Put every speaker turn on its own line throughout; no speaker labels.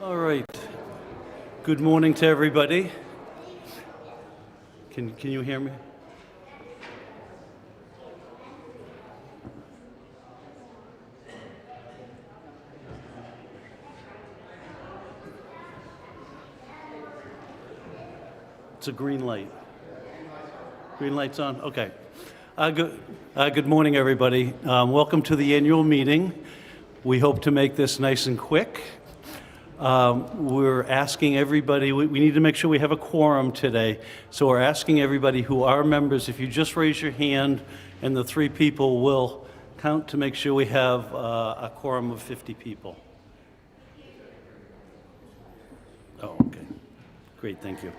All right. Good morning to everybody. Can you hear me? It's a green light. Green light's on? Okay. Good morning, everybody. Welcome to the annual meeting. We hope to make this nice and quick. We're asking everybody, we need to make sure we have a quorum today. So we're asking everybody who are members, if you just raise your hand and the 3 people will count to make sure we have a quorum of 50 people. Oh, okay. Great, thank you.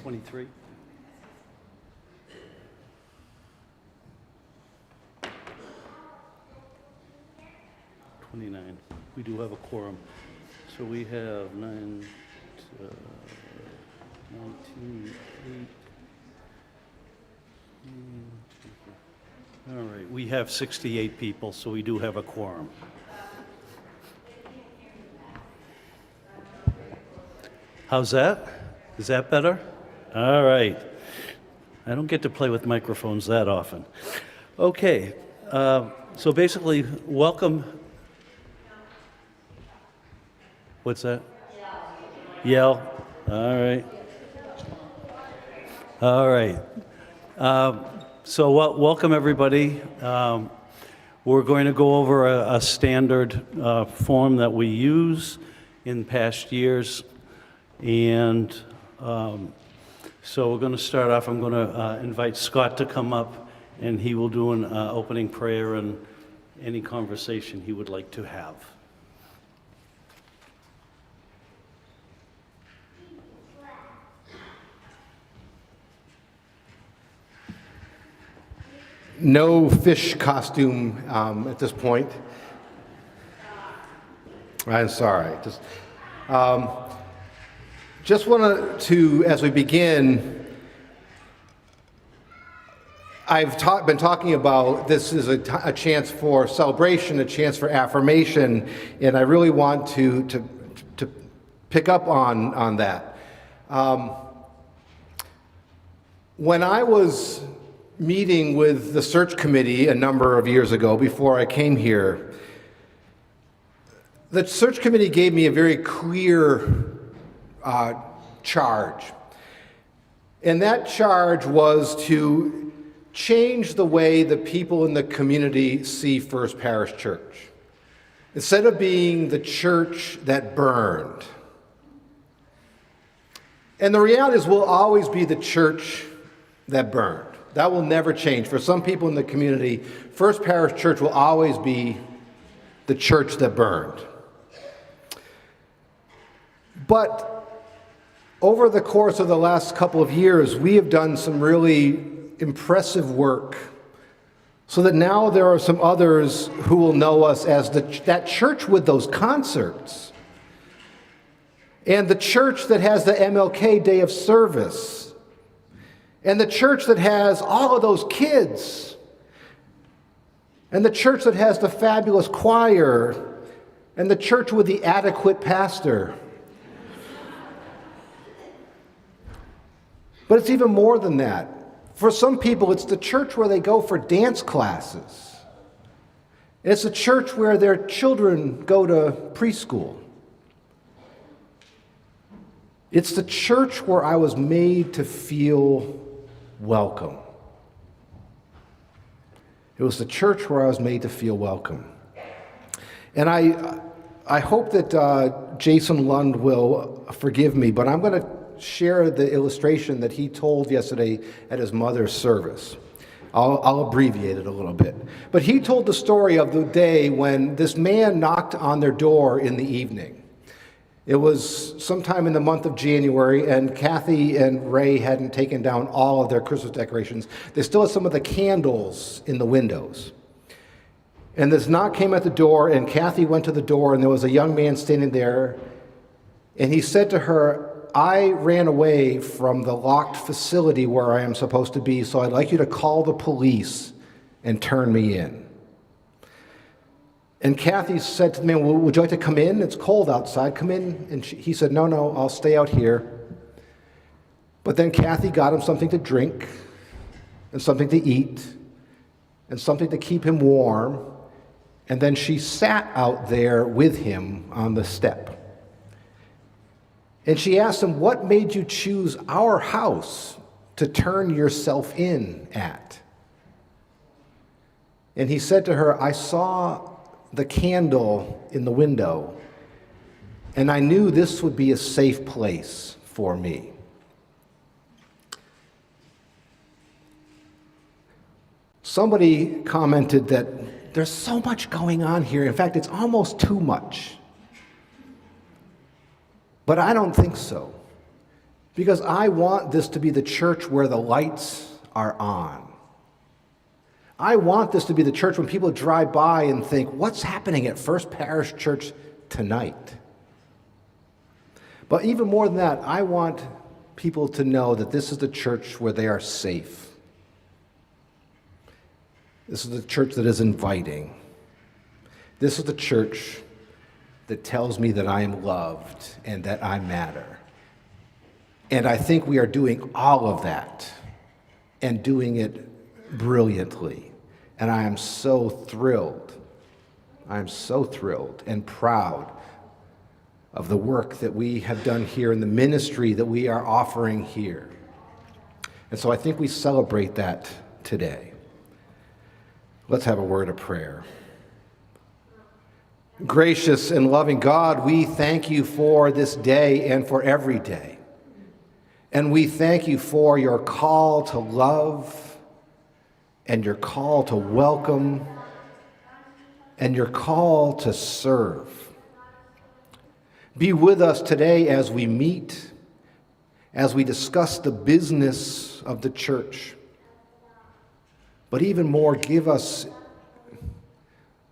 $23. 29. We do have a quorum. So we have 19, 8. All right, we have 68 people, so we do have a quorum. How's that? Is that better? All right. I don't get to play with microphones that often. Okay, so basically, welcome. What's that? Yell. All right. All right. So welcome, everybody. We're going to go over a standard form that we use in past years. And so we're going to start off. I'm going to invite Scott to come up, and he will do an opening prayer and any conversation he would like to have.
No fish costume at this point. I'm sorry. Just wanted to, as we begin, I've been talking about this is a chance for celebration, a chance for affirmation, and I really want to pick up on that. When I was meeting with the search committee a number of years ago, before I came here, the search committee gave me a very clear charge. And that charge was to change the way the people in the community see First Parish Church. Instead of being the church that burned. And the reality is we'll always be the church that burned. That will never change. For some people in the community, First Parish Church will always be the church that burned. But over the course of the last couple of years, we have done some really impressive work so that now there are some others who will know us as that church with those concerts and the church that has the MLK Day of Service and the church that has all of those kids and the church that has the fabulous choir and the church with the adequate pastor. But it's even more than that. For some people, it's the church where they go for dance classes. It's the church where their children go to preschool. It's the church where I was made to feel welcome. It was the church where I was made to feel welcome. And I hope that Jason Lund will forgive me, but I'm going to share the illustration that he told yesterday at his mother's service. I'll abbreviate it a little bit. But he told the story of the day when this man knocked on their door in the evening. It was sometime in the month of January, and Kathy and Ray hadn't taken down all of their Christmas decorations. They still had some of the candles in the windows. And this knock came at the door, and Kathy went to the door, and there was a young man standing there, and he said to her, I ran away from the locked facility where I am supposed to be, so I'd like you to call the police and turn me in. And Kathy said to the man, well, would you like to come in? It's cold outside. Come in. And he said, no, I'll stay out here. But then Kathy got him something to drink and something to eat and something to keep him warm. And then she sat out there with him on the step. And she asked him, what made you choose our house to turn yourself in at? And he said to her, I saw the candle in the window, and I knew this would be a safe place for me. Somebody commented that there's so much going on here. In fact, it's almost too much. But I don't think so, because I want this to be the church where the lights are on. I want this to be the church when people drive by and think, what's happening at First Parish Church tonight? But even more than that, I want people to know that this is the church where they are safe. This is the church that is inviting. This is the church that tells me that I am loved and that I matter. And I think we are doing all of that and doing it brilliantly. And I am so thrilled. I am so thrilled and proud of the work that we have done here and the ministry that we are offering here. And so I think we celebrate that today. Let's have a word of prayer. Gracious and loving God, we thank you for this day and for every day. And we thank you for your call to love and your call to welcome and your call to serve. Be with us today as we meet, as we discuss the business of the church. But even more, give us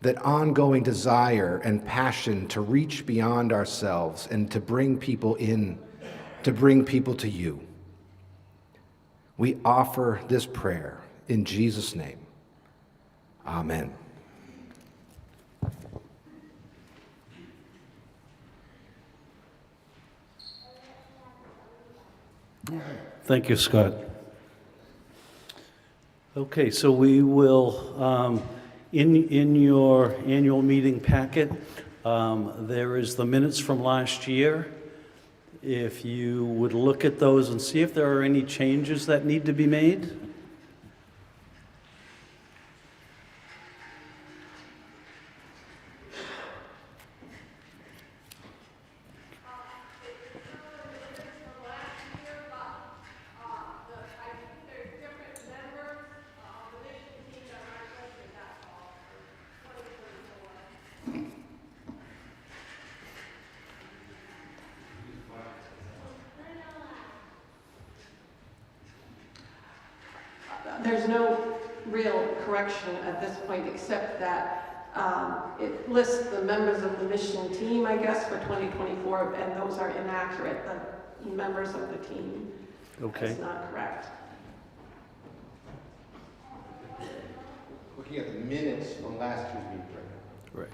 that ongoing desire and passion to reach beyond ourselves and to bring people in, to bring people to you. We offer this prayer in Jesus' name. Amen.
Thank you, Scott. Okay, so we will, in your annual meeting packet, there is the minutes from last year. If you would look at those and see if there are any changes that need to be made.
There's no real correction at this point, except that it lists the members of the mission team, I guess, for 2024, and those are inaccurate. The members of the team is not correct.
Looking at the minutes from last year's meeting.
Right.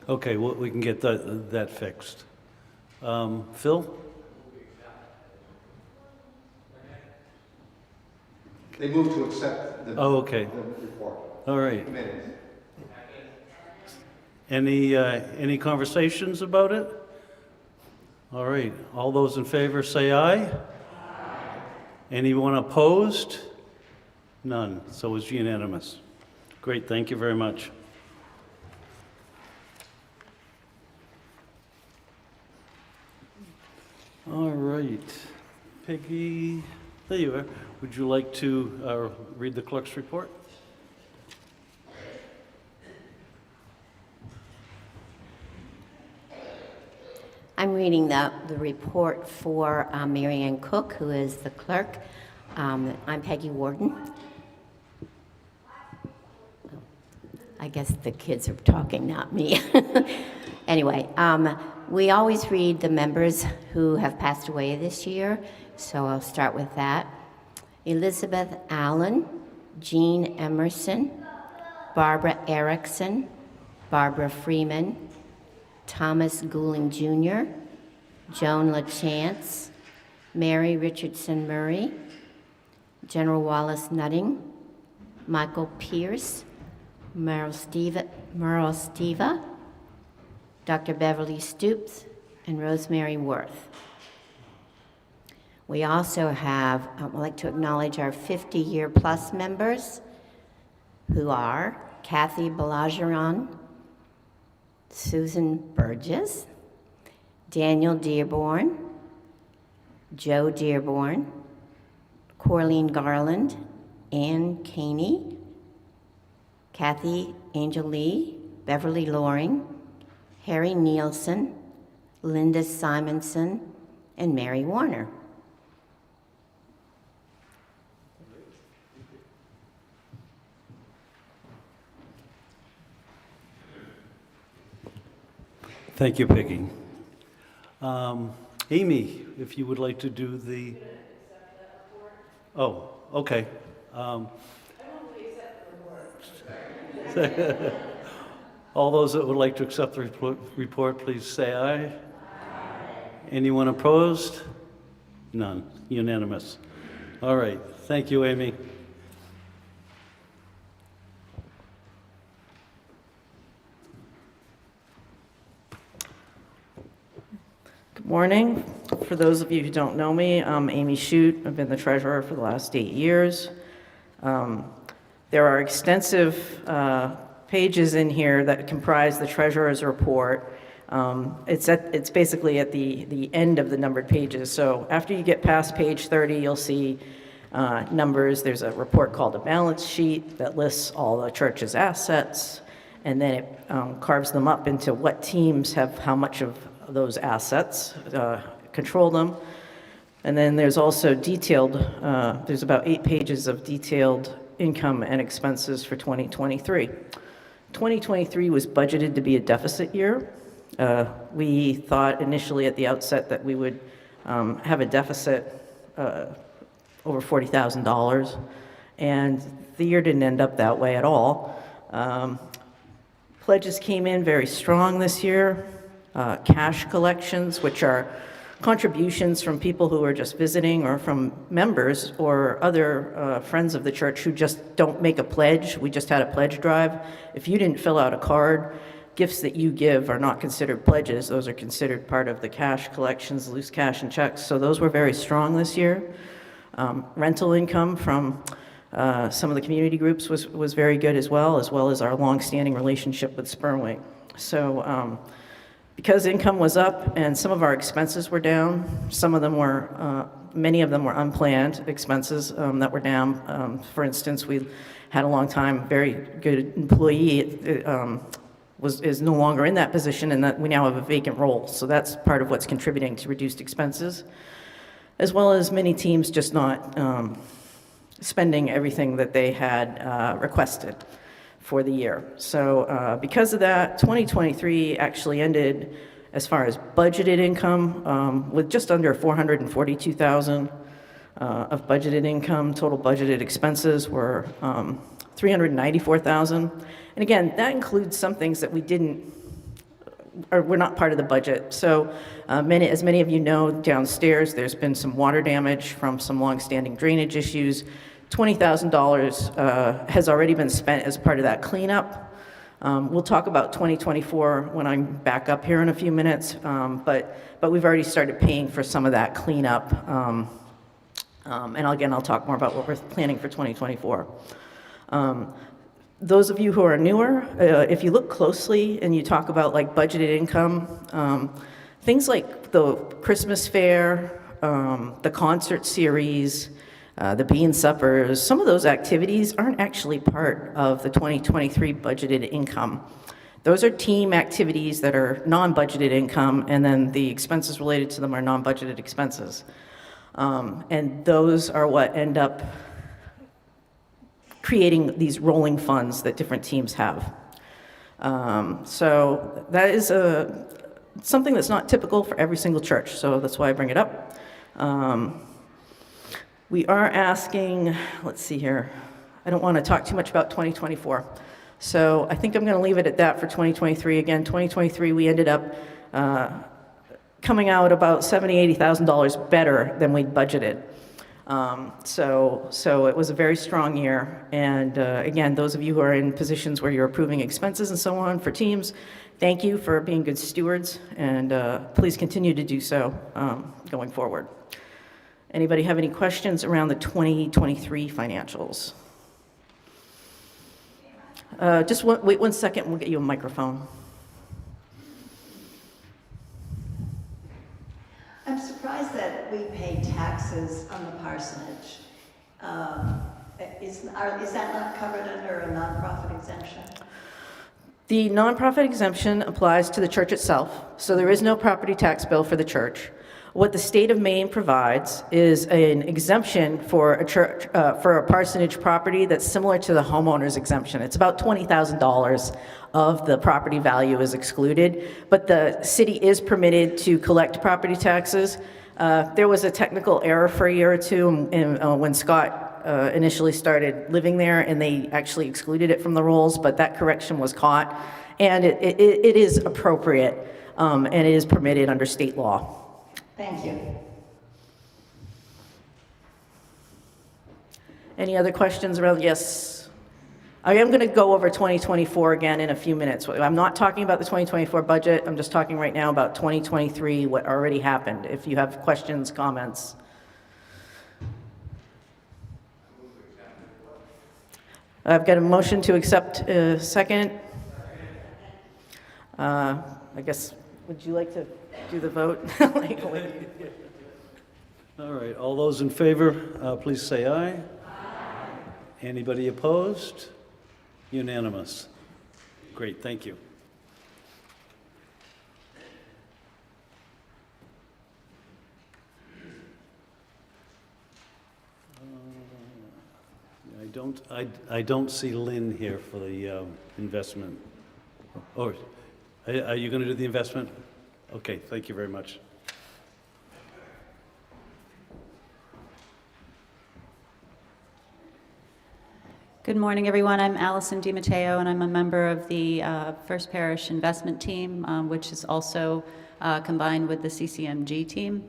Okay, well, we can get that fixed. Phil?
They moved to accept the,
okay.
the report.
All right.
Minutes.
Any conversations about it? All right. All those in favor say aye. Aye. Anyone opposed? None. So it's unanimous. Great. Thank you very much. All right. Peggy, there you are. Would you like to read the clerk's report?
I'm reading the report for Mary Ann Cook, who is the clerk. I'm Peggy Warden. I guess the kids are talking, not me. Anyway, we always read the members who have passed away this year, so I'll start with that. Elizabeth Allen, Jean Emerson, Barbara Erickson, Barbara Freeman, Thomas Gouling Jr., Joan LaChance, Mary Richardson Murray, General Wallace Nutting, Michael Pierce, Merle Steva, Dr. Beverly Stoops, and Rosemary Worth. We also have, I'd like to acknowledge our 50-year-plus members, who are Kathy Balageron, Susan Burgess, Daniel Dearborn, Joe Dearborn, Corleen Garland, Ann Caney, Kathy Angel Lee, Beverly Loring, Harry Nielsen, Linda Simonson, and Mary Warner.
Thank you, Peggy. Amy, if you would like to do the... Oh, okay. All those that would like to accept the report, please say aye. Aye. Anyone opposed? None. Unanimous. All right. Thank you, Amy.
Good morning. For those of you who don't know me, I'm Amy Shute. I've been the treasurer for the last 8 years. There are extensive pages in here that comprise the treasurer's report. It's basically at the end of the numbered pages. So after you get past page 30, you'll see numbers. There's a report called a balance sheet that lists all the church's assets, and then it carves them up into what teams have how much of those assets, control them. And then there's also detailed, there's about 8 pages of detailed income and expenses for 2023. 2023 was budgeted to be a deficit year. We thought initially at the outset that we would have a deficit over $40,000, and the year didn't end up that way at all. Pledges came in very strong this year. Cash collections, which are contributions from people who are just visiting or from members or other friends of the church who just don't make a pledge. We just had a pledge drive. If you didn't fill out a card, gifts that you give are not considered pledges. Those are considered part of the cash collections, loose cash and checks. So those were very strong this year. Rental income from some of the community groups was very good as well as our longstanding relationship with Spurwink. So because income was up and some of our expenses were down, many of them were unplanned expenses that were down. For instance, we had a long time very good employee is no longer in that position, and that we now have a vacant role. So that's part of what's contributing to reduced expenses, as well as many teams just not spending everything that they had requested for the year. So because of that, 2023 actually ended, as far as budgeted income, with just under $442,000 of budgeted income. Total budgeted expenses were $394,000. And again, that includes some things that were not part of the budget. So as many of you know, downstairs there's been some water damage from some longstanding drainage issues. $20,000 has already been spent as part of that cleanup. We'll talk about 2024 when I'm back up here in a few minutes, but we've already started paying for some of that cleanup. And again, I'll talk more about what we're planning for 2024. Those of you who are newer, if you look closely and you talk about like budgeted income, things like the Christmas fair, the concert series, the bean suppers, some of those activities aren't actually part of the 2023 budgeted income. Those are team activities that are non-budgeted income, and then the expenses related to them are non-budgeted expenses. And those are what end up creating these rolling funds that different teams have. So that is something that's not typical for every single church, so that's why I bring it up. We are asking, let's see here, I don't want to talk too much about 2024. So I think I'm going to leave it at that for 2023. Again, 2023, we ended up coming out about $70,000, $80,000 better than we'd budgeted. So it was a very strong year. And again, those of you who are in positions where you're approving expenses and so on for teams, thank you for being good stewards, and please continue to do so going forward. Anybody have any questions around the 2023 financials? Just wait 1 second, we'll get you a microphone.
I'm surprised that we pay taxes on the parsonage. Is that not covered under a nonprofit exemption?
The nonprofit exemption applies to the church itself, so there is no property tax bill for the church. What the state of Maine provides is an exemption for a church, for a parsonage property that's similar to the homeowner's exemption. It's about $20,000 of the property value is excluded, but the city is permitted to collect property taxes. There was a technical error for a year or two when Scott initially started living there, and they actually excluded it from the rolls, but that correction was caught, and it is appropriate, and it is permitted under state law.
Thank you.
Any other questions around? Yes. I am going to go over 2024 again in a few minutes. I'm not talking about the 2024 budget. I'm just talking right now about 2023, what already happened. If you have questions, comments. I've got a motion to accept second. I guess, would you like to do the vote?
All right, all those in favor, please say aye. Aye. Anybody opposed? Unanimous. Great, thank you. I don't see Lynn here for the investment. Or, are you going to do the investment? Okay, thank you very much.
Good morning, everyone. I'm Allison DiMatteo, and I'm a member of the First Parish Investment Team, which is also combined with the CCMG team.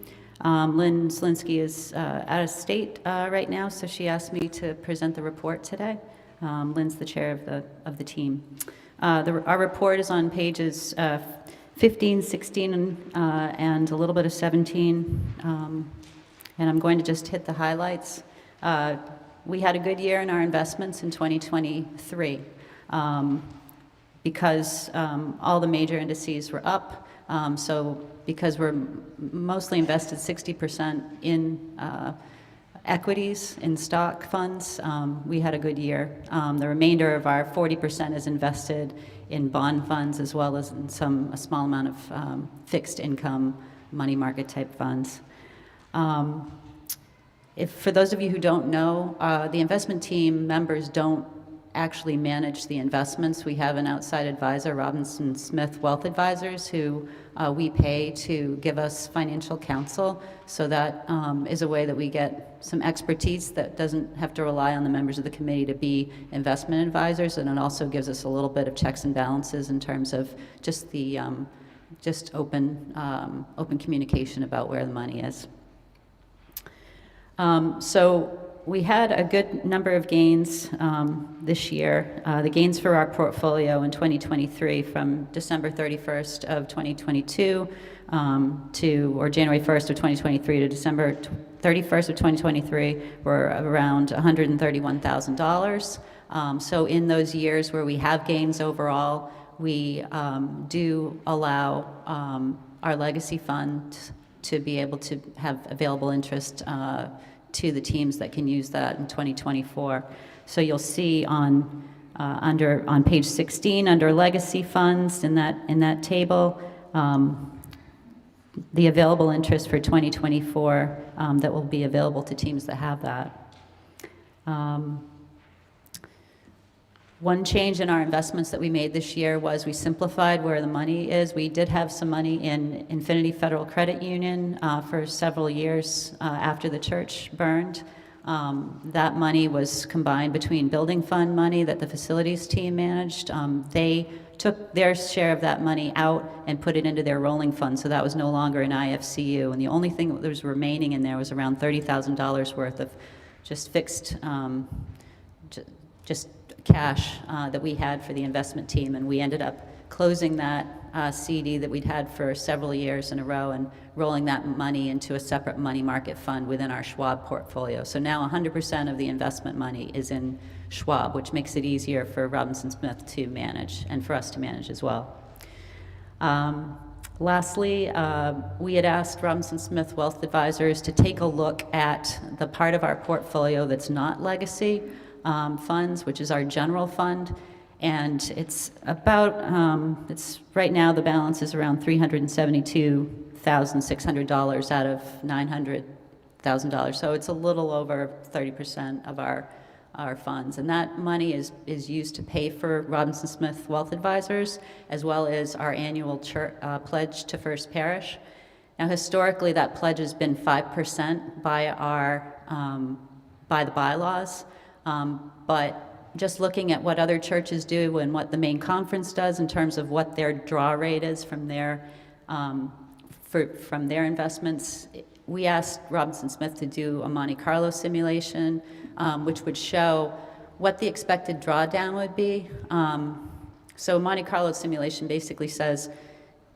Lynn Slinsky is out of state right now, so she asked me to present the report today. Lynn's the chair of the team. Our report is on pages 15, 16, and a little bit of 17, and I'm going to just hit the highlights. We had a good year in our investments in 2023 because all the major indices were up. So because we're mostly invested 60% in equities, in stock funds, we had a good year. The remainder of our 40% is invested in bond funds as well as in a small amount of fixed income money market type funds. For those of you who don't know, the investment team members don't actually manage the investments. We have an outside advisor, Robinson Smith Wealth Advisors, who we pay to give us financial counsel. So that is a way that we get some expertise that doesn't have to rely on the members of the committee to be investment advisors, and it also gives us a little bit of checks and balances in terms of just the open communication about where the money is. So we had a good number of gains this year. The gains for our portfolio in 2023 from December 31st of 2022 or January 1st of 2023 to December 31st of 2023 were around $131,000. So in those years where we have gains overall, we do allow our legacy fund to be able to have available interest to the teams that can use that in 2024. So you'll see on page 16 under legacy funds in that table the available interest for 2024 that will be available to teams that have that. One change in our investments that we made this year was we simplified where the money is. We did have some money in Infinity Federal Credit Union for several years after the church burned. That money was combined between building fund money that the facilities team managed. They took their share of that money out and put it into their rolling fund, so that was no longer an IFCU. And the only thing that was remaining in there was around $30,000 worth of just fixed, just cash that we had for the investment team, and we ended up closing that CD that we'd had for several years in a row and rolling that money into a separate money market fund within our Schwab portfolio. So now 100% of the investment money is in Schwab, which makes it easier for Robinson Smith to manage and for us to manage as well. Lastly, we had asked Robinson Smith Wealth Advisors to take a look at the part of our portfolio that's not legacy funds, which is our general fund. And it's about, it's right now the balance is around $372,600 out of $900,000. So it's a little over 30% of our funds. And that money is used to pay for Robinson Smith Wealth Advisors, as well as our annual pledge to First Parish. Now, historically, that pledge has been 5% by the bylaws. But just looking at what other churches do and what the main conference does in terms of what their draw rate is from their investments, we asked Robinson Smith to do a Monte Carlo simulation, which would show what the expected drawdown would be. So Monte Carlo simulation basically says,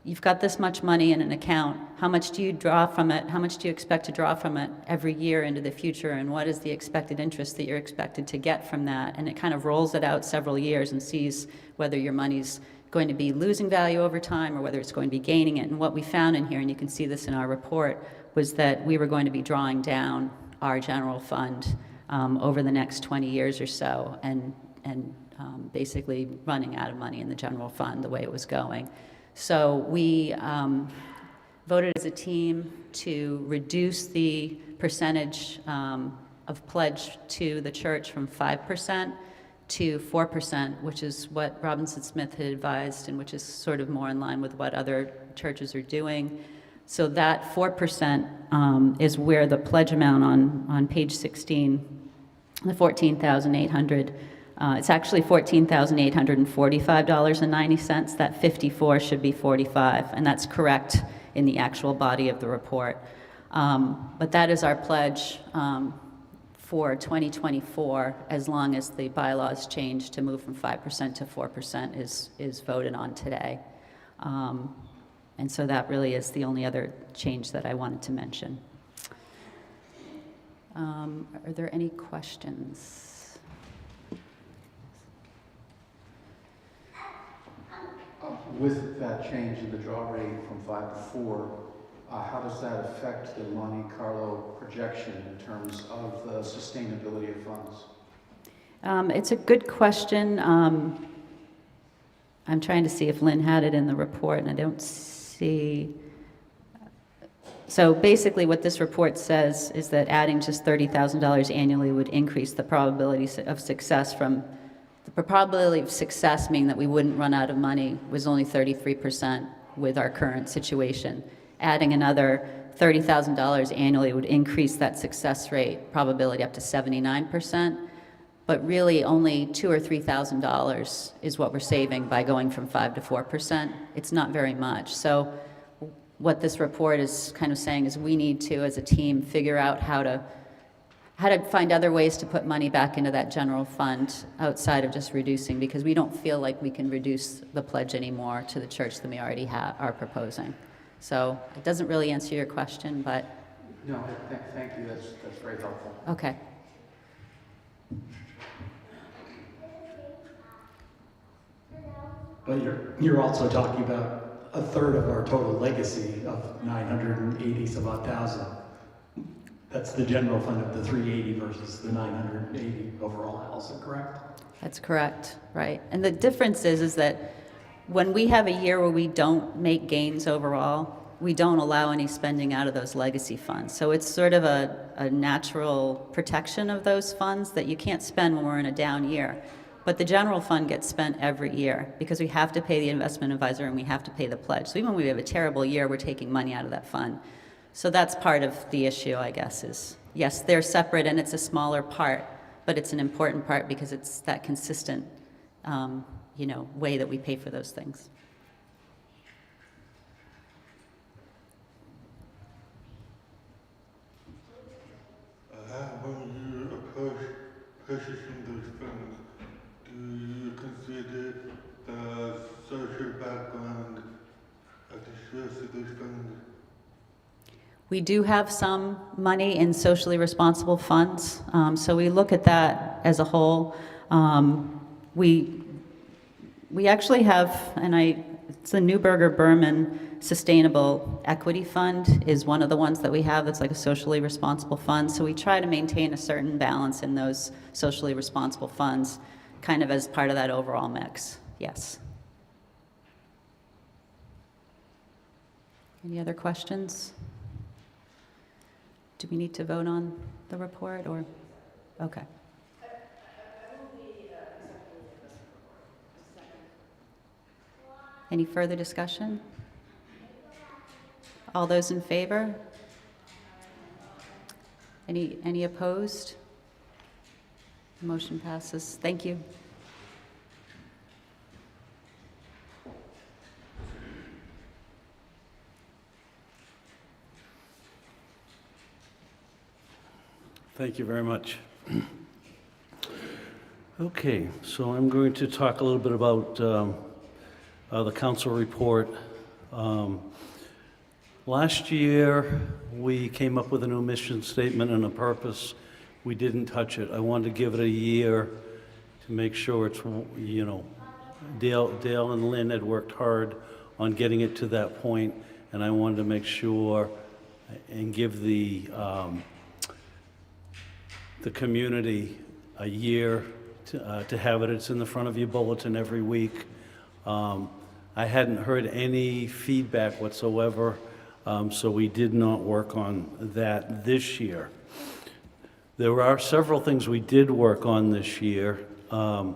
you've got this much money in an account, how much do you draw from it, how much do you expect to draw from it every year into the future, and what is the expected interest that you're expected to get from that? And it kind of rolls it out several years and sees whether your money's going to be losing value over time or whether it's going to be gaining it. And what we found in here, and you can see this in our report, was that we were going to be drawing down our general fund over the next 20 years or so, and basically running out of money in the general fund the way it was going. So we voted as a team to reduce the percentage of pledge to the church from 5% to 4%, which is what Robinson Smith had advised and which is sort of more in line with what other churches are doing. So that 4% is where the pledge amount on page 16, the $14,800, it's actually $14,845.90. That 54 should be 45, and that's correct in the actual body of the report. But that is our pledge for 2024, as long as the bylaws change to move from 5% to 4% is voted on today. And so that really is the only other change that I wanted to mention. Are there any questions?
With that change in the draw rate from 5 to 4, how does that affect the Monte Carlo projection in terms of the sustainability of funds?
It's a good question. I'm trying to see if Lynn had it in the report, and I don't see. So basically what this report says is that adding just $30,000 annually would increase the probability of success from the probability of success, meaning that we wouldn't run out of money, was only 33% with our current situation. Adding another $30,000 annually would increase that success rate probability up to 79%, but really only $2,000 or $3,000 is what we're saving by going from 5 to 4%. It's not very much. So what this report is kind of saying is we need to, as a team, figure out how to find other ways to put money back into that general fund outside of just reducing, because we don't feel like we can reduce the pledge anymore to the church than we already are proposing. So it doesn't really answer your question, but...
No, thank you. That's very helpful.
Okay.
But you're also talking about a third of our total legacy of 980 some odd thousand. That's the general fund of the 380 versus the 980 overall, Allison, correct?
That's correct, right. And the difference is that when we have a year where we don't make gains overall, we don't allow any spending out of those legacy funds. So it's sort of a natural protection of those funds that you can't spend when we're in a down year. But the general fund gets spent every year because we have to pay the investment advisor and we have to pay the pledge. So even when we have a terrible year, we're taking money out of that fund. So that's part of the issue, I guess, is yes, they're separate and it's a smaller part, but it's an important part because it's that consistent, way that we pay for those things.
When you approach purchasing those funds, do you consider the social background of the source of those funds?
We do have some money in socially responsible funds, so we look at that as a whole. We actually have, it's the Neuberger-Berman Sustainable Equity Fund is one of the ones that we have that's like a socially responsible fund. So we try to maintain a certain balance in those socially responsible funds, kind of as part of that overall mix. Yes. Any other questions? Do we need to vote on the report or? Okay. Any further discussion? All those in favor? Any opposed? Motion passes. Thank you.
Thank you very much. Okay, so I'm going to talk a little bit about the council report. Last year, we came up with a new mission statement and a purpose. We didn't touch it. I wanted to give it a year to make sure it's, Dale and Lynn had worked hard on getting it to that point, and I wanted to make sure and give the community a year to have it. It's in the front of your bulletin every week. I hadn't heard any feedback whatsoever, so we did not work on that this year. There are several things we did work on this year. The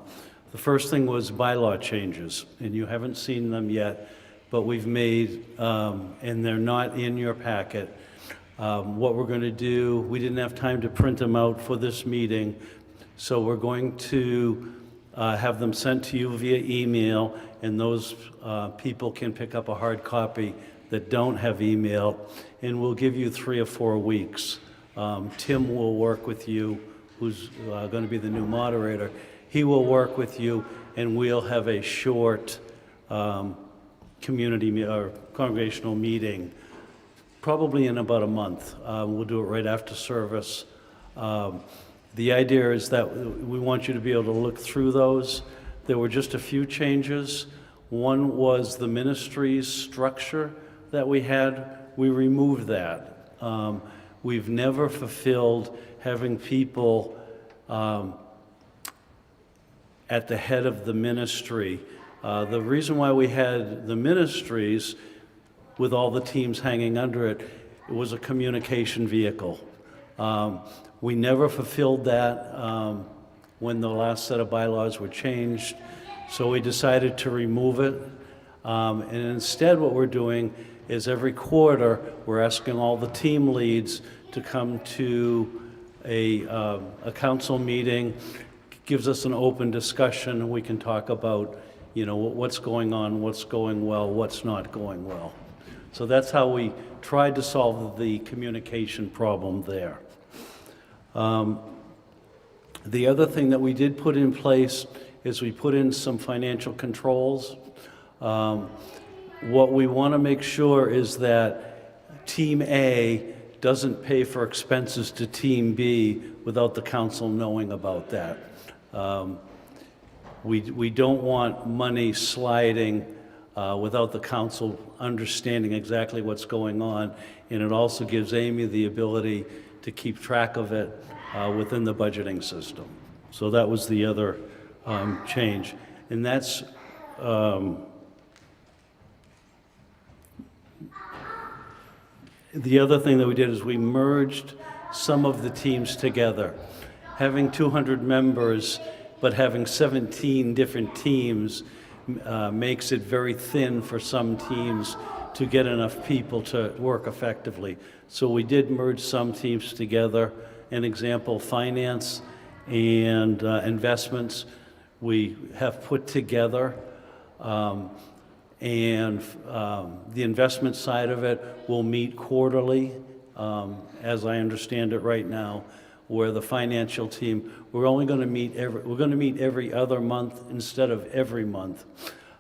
first thing was bylaw changes, and you haven't seen them yet, but we've made, and they're not in your packet. What we're going to do, we didn't have time to print them out for this meeting, so we're going to have them sent to you via email, and those people can pick up a hard copy that don't have email, and we'll give you 3 or 4 weeks. Tim will work with you, who's going to be the new moderator. He will work with you, and we'll have a short community or congregational meeting, probably in about a month. We'll do it right after service. The idea is that we want you to be able to look through those. There were just a few changes. One was the ministry's structure that we had. We removed that. We've never fulfilled having people at the head of the ministry. The reason why we had the ministries with all the teams hanging under it, it was a communication vehicle. We never fulfilled that when the last set of bylaws were changed, so we decided to remove it. And instead what we're doing is every quarter we're asking all the team leads to come to a council meeting. Gives us an open discussion, and we can talk about what's going on, what's going well, what's not going well. So that's how we tried to solve the communication problem there. The other thing that we did put in place is we put in some financial controls. What we want to make sure is that Team A doesn't pay for expenses to Team B without the council knowing about that. We don't want money sliding without the council understanding exactly what's going on, and it also gives Amy the ability to keep track of it within the budgeting system. So that was the other change, and that's the other thing that we did is we merged some of the teams together. Having 200 members, but having 17 different teams makes it very thin for some teams to get enough people to work effectively. So we did merge some teams together. An example, finance and investments, we have put together. The investment side of it will meet quarterly, as I understand it right now, where the financial team, we're going to meet every other month instead of every month.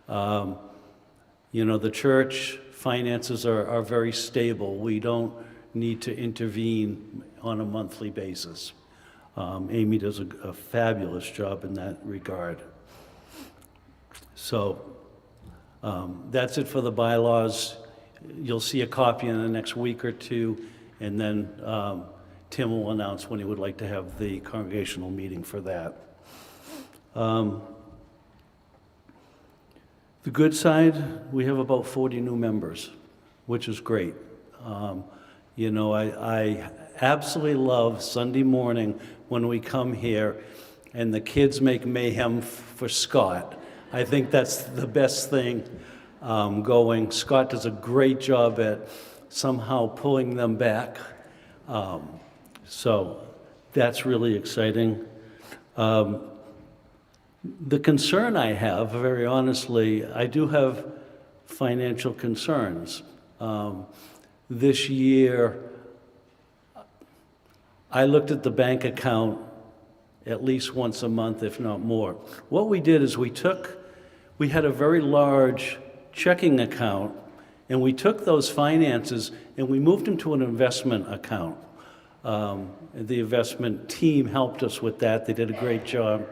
You know, the church finances are very stable. We don't need to intervene on a monthly basis. Amy does a fabulous job in that regard. So that's it for the bylaws. You'll see a copy in the next week or two, and then Tim will announce when he would like to have the congregational meeting for that. The good side, we have about 40 new members, which is great. You know, I absolutely love Sunday morning when we come here and the kids make mayhem for Scott. I think that's the best thing going. Scott does a great job at somehow pulling them back. So that's really exciting. The concern I have, very honestly, I do have financial concerns. This year, I looked at the bank account at least once a month, if not more. What we did is we had a very large checking account, and we took those finances and we moved them to an investment account. The investment team helped us with that. They did a great job.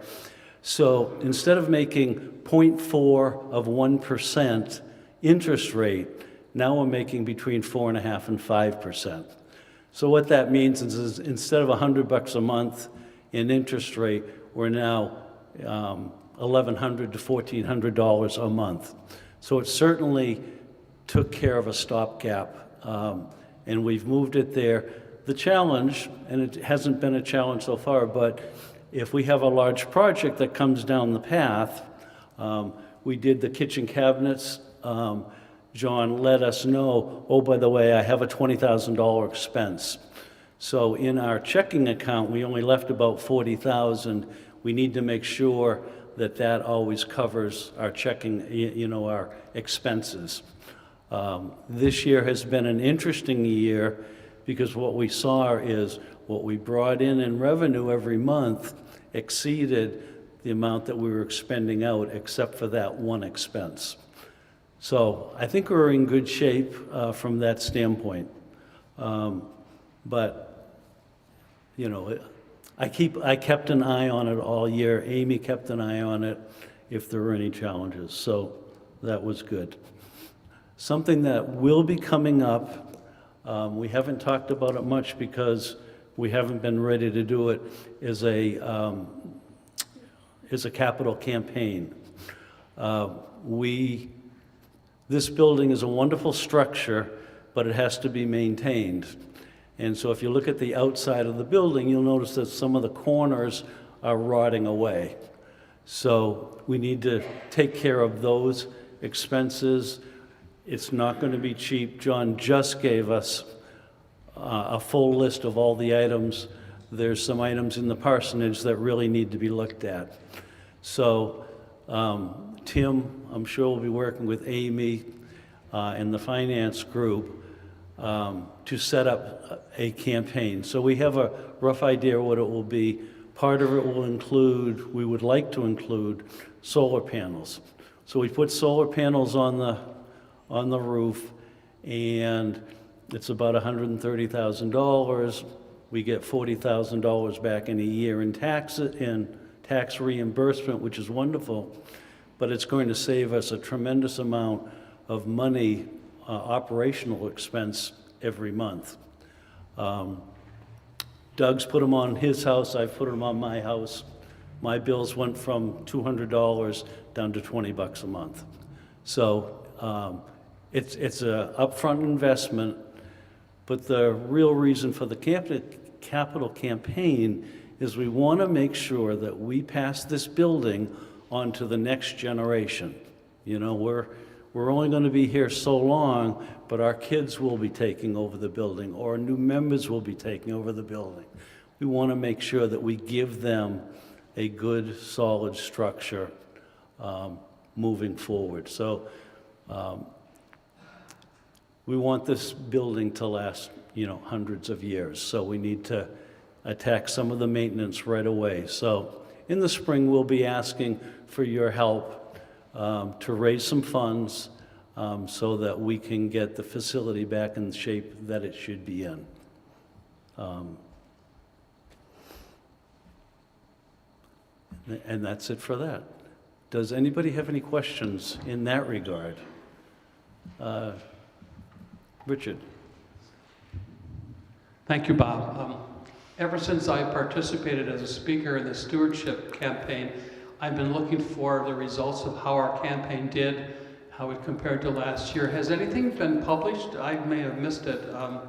So instead of making 0.4 of 1% interest rate, now we're making between 4.5% and 5%. So what that means is instead of $100 a month in interest rate, we're now $1,100 to $1,400 a month. So it certainly took care of a stopgap, and we've moved it there. The challenge, and it hasn't been a challenge so far, but if we have a large project that comes down the path, we did the kitchen cabinets. John let us know, oh, by the way, I have a $20,000 expense. So in our checking account, we only left about $40,000. We need to make sure that that always covers our checking, you know, our expenses. This year has been an interesting year because what we saw is what we brought in revenue every month exceeded the amount that we were expending out, except for that one expense. So I think we're in good shape from that standpoint. But, you know, I kept an eye on it all year. Amy kept an eye on it if there were any challenges. So that was good. Something that will be coming up, we haven't talked about it much because we haven't been ready to do it, is a capital campaign. This building is a wonderful structure, but it has to be maintained. And so if you look at the outside of the building, you'll notice that some of the corners are rotting away. So we need to take care of those expenses. It's not going to be cheap. John just gave us a full list of all the items. There's some items in the parsonage that really need to be looked at. So Tim, I'm sure, will be working with Amy and the finance group to set up a campaign. So we have a rough idea what it will be. Part of it will include, we would like to include, solar panels. So we put solar panels on the roof, and it's about $130,000. We get $40,000 back in a year in tax reimbursement, which is wonderful, but it's going to save us a tremendous amount of money, operational expense every month. Doug's put them on his house, I've put them on my house. My bills went from $200 down to $20 a month. So it's an upfront investment, but the real reason for the capital campaign is we want to make sure that we pass this building on to the next generation. You know, we're only going to be here so long, but our kids will be taking over the building, or new members will be taking over the building. We want to make sure that we give them a good, solid structure moving forward. So we want this building to last, you know, hundreds of years. So we need to attack some of the maintenance right away. So in the spring, we'll be asking for your help to raise some funds so that we can get the facility back in the shape that it should be in. And that's it for that. Does anybody have any questions in that regard? Richard?
Thank you, Bob. Ever since I participated as a speaker in the stewardship campaign, I've been looking for the results of how our campaign did, how it compared to last year. Has anything been published? I may have missed it. I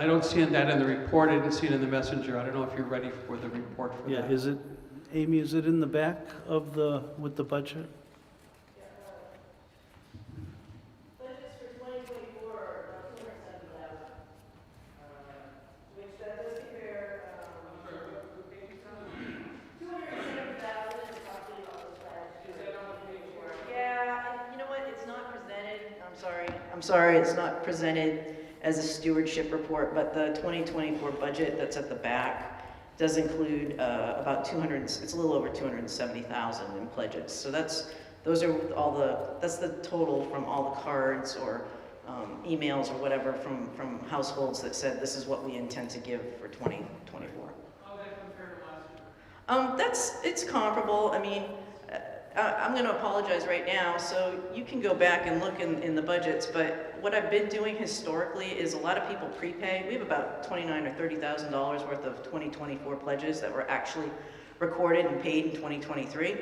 don't see that in the report. I didn't see it in the messenger. I don't know if you're ready for the report for that.
Is it, Amy, is it in the back of with the budget?
Budgets for 2024 are 270,000, which that does compare, 270,000 is roughly on the slide. Is that on the page? Yeah, and you know what, it's not presented, I'm sorry, it's not presented as a stewardship report, but the 2024 budget that's at the back does include about it's a little over 270,000 in pledges. So that's the total from all the cards or emails or whatever from households that said this is what we intend to give for 2024.
How does that compare to last year?
It's comparable. I mean, I'm going to apologize right now, so you can go back and look in the budgets, but what I've been doing historically is a lot of people prepay. We have about $29,000 or $30,000 worth of 2024 pledges that were actually recorded and paid in 2023.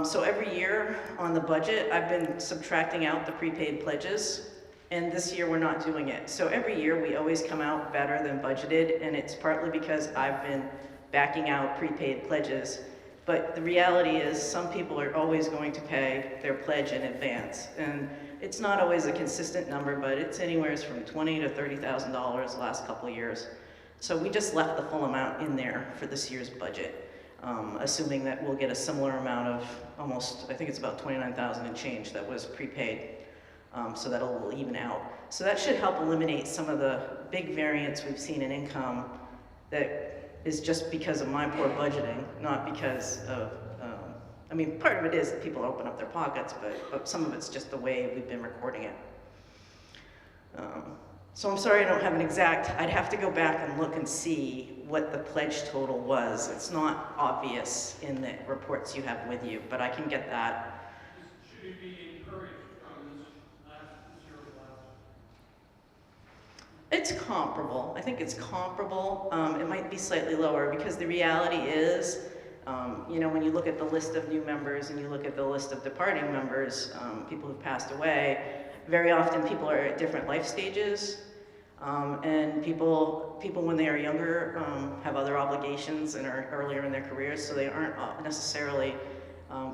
So every year on the budget, I've been subtracting out the prepaid pledges, and this year we're not doing it. So every year we always come out better than budgeted, and it's partly because I've been backing out prepaid pledges. But the reality is some people are always going to pay their pledge in advance. And it's not always a consistent number, but it's anywhere from $20,000 to $30,000 the last couple of years. So we just left the full amount in there for this year's budget, assuming that we'll get a similar amount of almost, I think it's about 29,000 and change that was prepaid. So that'll even out. So that should help eliminate some of the big variance we've seen in income that is just because of my poor budgeting, not because of, I mean, part of it is that people open up their pockets, but some of it's just the way we've been recording it. So I'm sorry I don't have an exact, I'd have to go back and look and see what the pledge total was. It's not obvious in the reports you have with you, but I can get that.
Should it be encouraged from this year or last?
It's comparable. I think it's comparable. It might be slightly lower because the reality is, you know, when you look at the list of new members and you look at the list of departing members, people who've passed away, very often people are at different life stages, and people when they are younger have other obligations and are earlier in their careers, so they aren't necessarily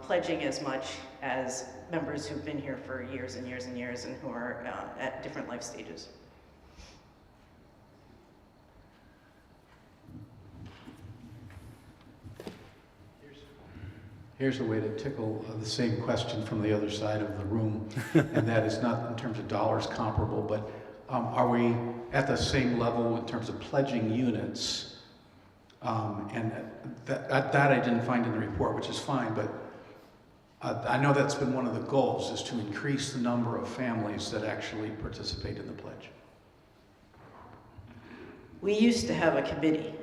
pledging as much as members who've been here for years and years and years and who are at different life stages.
Here's a way to tickle the same question from the other side of the room, and that is not in terms of dollars comparable, but are we at the same level in terms of pledging units? And that I didn't find in the report, which is fine, but I know that's been one of the goals, is to increase the number of families that actually participate in the pledge.
We used to have a committee.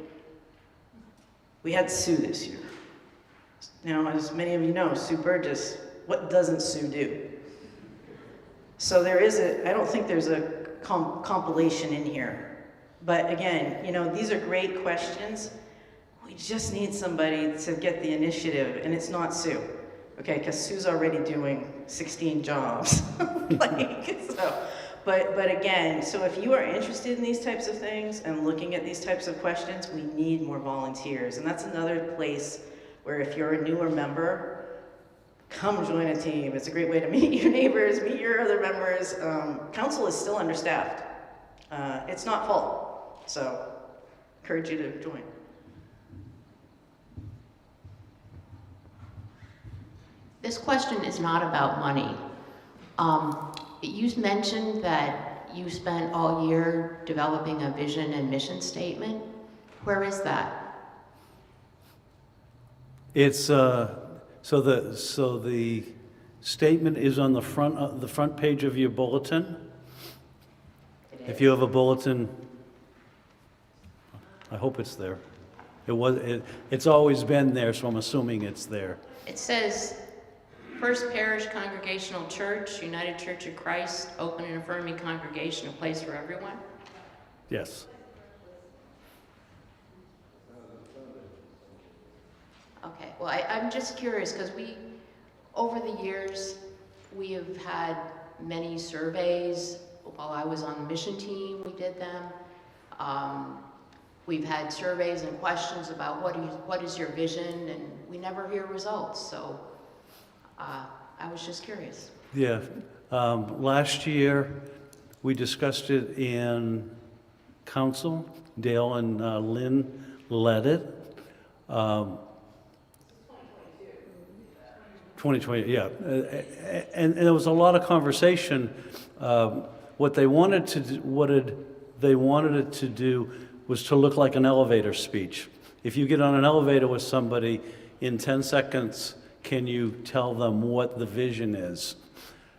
We had Sue this year. Now, as many of you know, Sue Burgess, what doesn't Sue do? So there is I don't think there's a compilation in here. But again, you know, these are great questions. We just need somebody to get the initiative, and it's not Sue. Okay, because Sue's already doing 16 jobs. So, But again, so if you are interested in these types of things and looking at these types of questions, we need more volunteers. And that's another place where if you're a newer member, come join a team. It's a great way to meet your neighbors, meet your other members. Council is still understaffed. It's not full, so encourage you to join.
This question is not about money. You mentioned that you spent all year developing a vision and mission statement. Where is that?
It's so the statement is on the front page of your bulletin. If you have a bulletin, I hope it's there. It's always been there, so I'm assuming it's there.
It says, First Parish Congregational Church, United Church of Christ, open and affirming congregation, a place for everyone.
Yes.
Okay, well, I'm just curious, because over the years, we have had many surveys. While I was on the mission team, we did them. We've had surveys and questions about what is your vision, and we never hear results, so I was just curious.
Yeah. Last year, we discussed it in council. Dale and Lynn led it. 2020, yeah. And there was a lot of conversation. What they wanted it to do was to look like an elevator speech. If you get on an elevator with somebody, in 10 seconds, can you tell them what the vision is?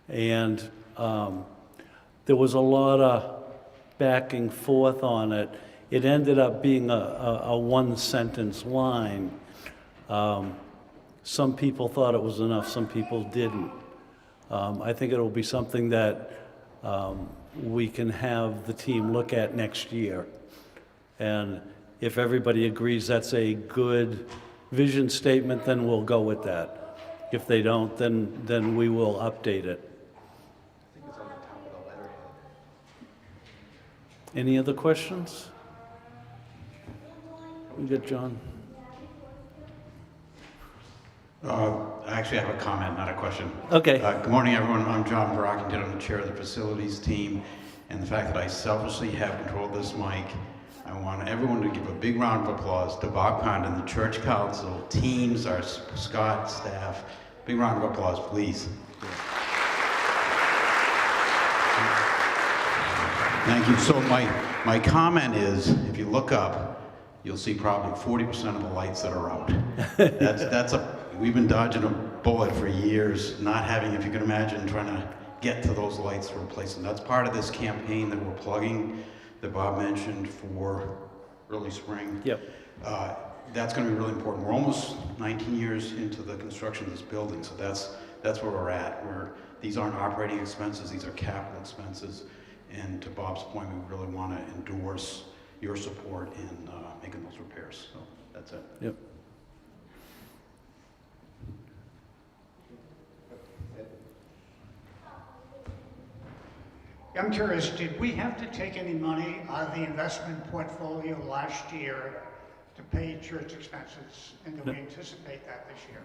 And there was a lot of back and forth on it. It ended up being a one-sentence line. Some people thought it was enough, some people didn't. I think it'll be something that we can have the team look at next year. And if everybody agrees that's a good vision statement, then we'll go with that. If they don't, then we will update it.
I think it's on the top of the letterhead.
Any other questions? We got John.
I actually have a comment, not a question.
Okay.
Good morning, everyone. I'm John Brockington. I'm the chair of the facilities team. And the fact that I selfishly have control of this mic, I want everyone to give a big round of applause to Bob Condon, the church council, teams, our Scott staff. Big round of applause, please. Thank you. So my comment is, if you look up, you'll see probably 40% of the lights that are out. We've been dodging a bullet for years, not having, if you can imagine, trying to get to those lights to replace them. That's part of this campaign that we're plugging, that Bob mentioned for early spring.
Yep.
That's going to be really important. We're almost 19 years into the construction of this building, so that's where we're at. These aren't operating expenses, these are capital expenses. And to Bob's point, we really want to endorse your support in making those repairs. So that's it.
Yep.
I'm curious, did we have to take any money out of the investment portfolio last year to pay church expenses? And do we anticipate that this year?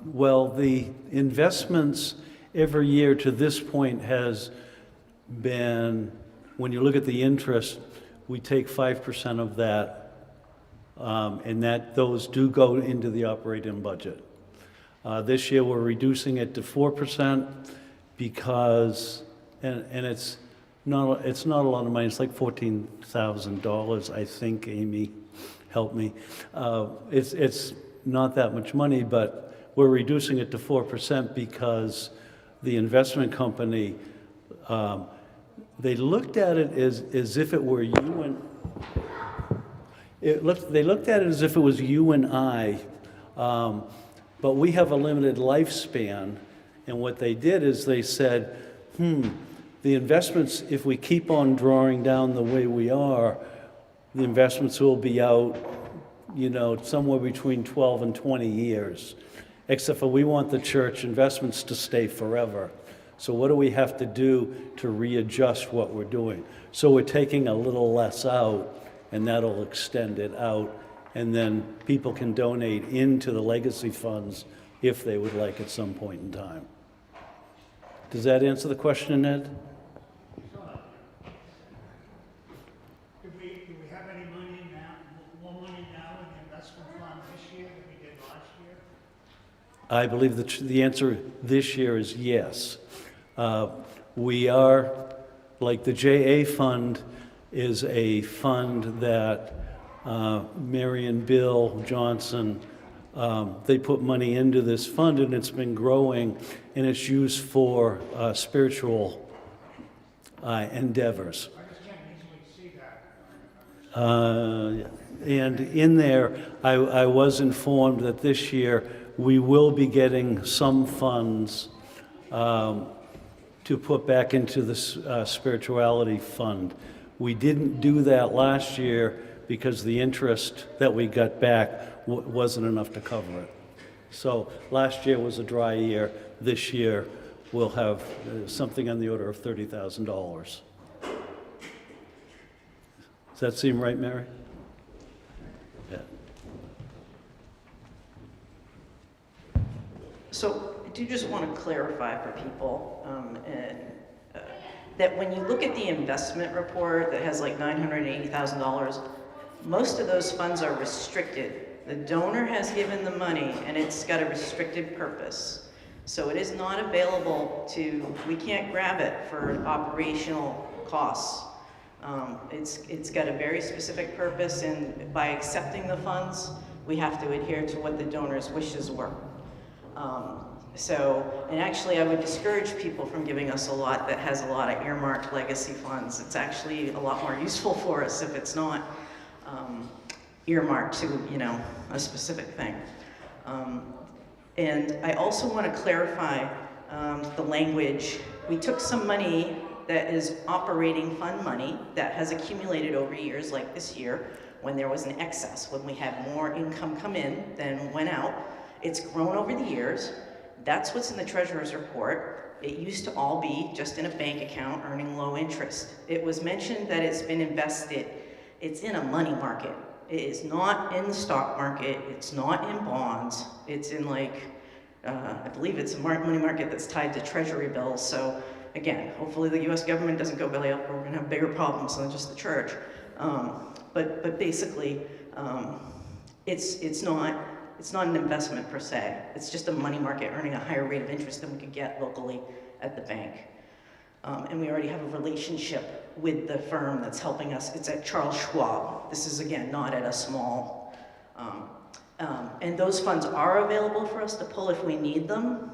Well, the investments every year to this point has been, when you look at the interest, we take 5% of that, and those do go into the operating budget. This year we're reducing it to 4% because, and it's not a lot of money. It's like $14,000, I think. Amy, help me. It's not that much money, but we're reducing it to 4% because the investment company, they looked at it as if it were you and they looked at it as if it was you and I, but we have a limited lifespan. And what they did is they said, the investments, if we keep on drawing down the way we are, the investments will be out, somewhere between 12 and 20 years. Except for we want the church investments to stay forever. So what do we have to do to readjust what we're doing? So we're taking a little less out, and that'll extend it out, and then people can donate into the legacy funds if they would like at some point in time. Does that answer the question, Ed?
Do we have any money now, more money now in the investment fund this year than we did last year?
I believe the answer this year is yes. We are, like the JA fund is a fund that Mary and Bill Johnson, they put money into this fund, and it's been growing, and it's used for spiritual endeavors.
I just can't easily see that.
And in there, I was informed that this year we will be getting some funds to put back into the spirituality fund. We didn't do that last year because the interest that we got back wasn't enough to cover it. So last year was a dry year. This year we'll have something on the order of $30,000. Does that seem right, Mary? Yeah.
So I do just want to clarify for people that when you look at the investment report that has like $980,000, most of those funds are restricted. The donor has given the money and it's got a restricted purpose. So it is not available we can't grab it for operational costs. It's got a very specific purpose, and by accepting the funds, we have to adhere to what the donor's wishes were. And actually I would discourage people from giving us a lot that has a lot of earmarked legacy funds. It's actually a lot more useful for us if it's not earmarked to, a specific thing. And I also want to clarify the language. We took some money that is operating fund money that has accumulated over years, like this year, when there was an excess, when we had more income come in than went out. It's grown over the years. That's what's in the treasurer's report. It used to all be just in a bank account earning low interest. It was mentioned that it's been invested. It's in a money market. It is not in the stock market. It's not in bonds. It's in I believe it's a money market that's tied to treasury bills. So again, hopefully the US government doesn't go belly up, or we're gonna have bigger problems than just the church. But basically, it's not an investment per se. It's just a money market earning a higher rate of interest than we could get locally at the bank. And we already have a relationship with the firm that's helping us. It's at Charles Schwab. This is, again, not at a small. And those funds are available for us to pull if we need them.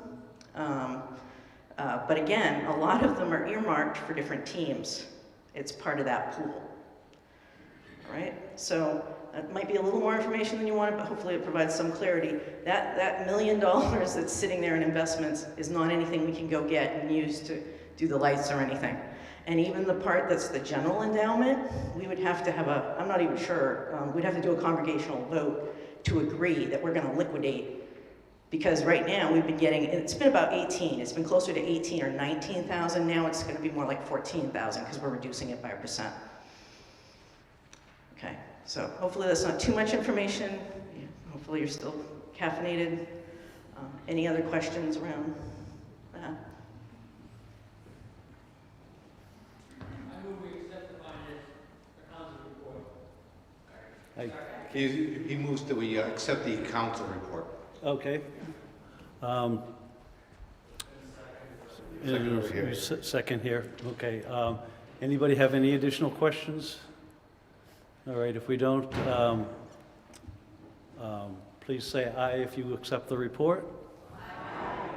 But again, a lot of them are earmarked for different teams. It's part of that pool. All right? So that might be a little more information than you wanted, but hopefully it provides some clarity. That $1 million that's sitting there in investments is not anything we can go get and use to do the lights or anything. And even the part that's the general endowment, we would have to have I'm not even sure, we'd have to do a congregational vote to agree that we're gonna liquidate. Because right now we've been getting, it's been about 18, it's been closer to 18 or 19,000, now it's gonna be more like 14,000 because we're reducing it by 1%. Okay, so hopefully that's not too much information. Hopefully you're still caffeinated. Any other questions around that?
He moves that we accept the council report.
Okay.
Second over here.
Second here, okay. Anybody have any additional questions? All right, if we don't, please say aye if you accept the report. Aye.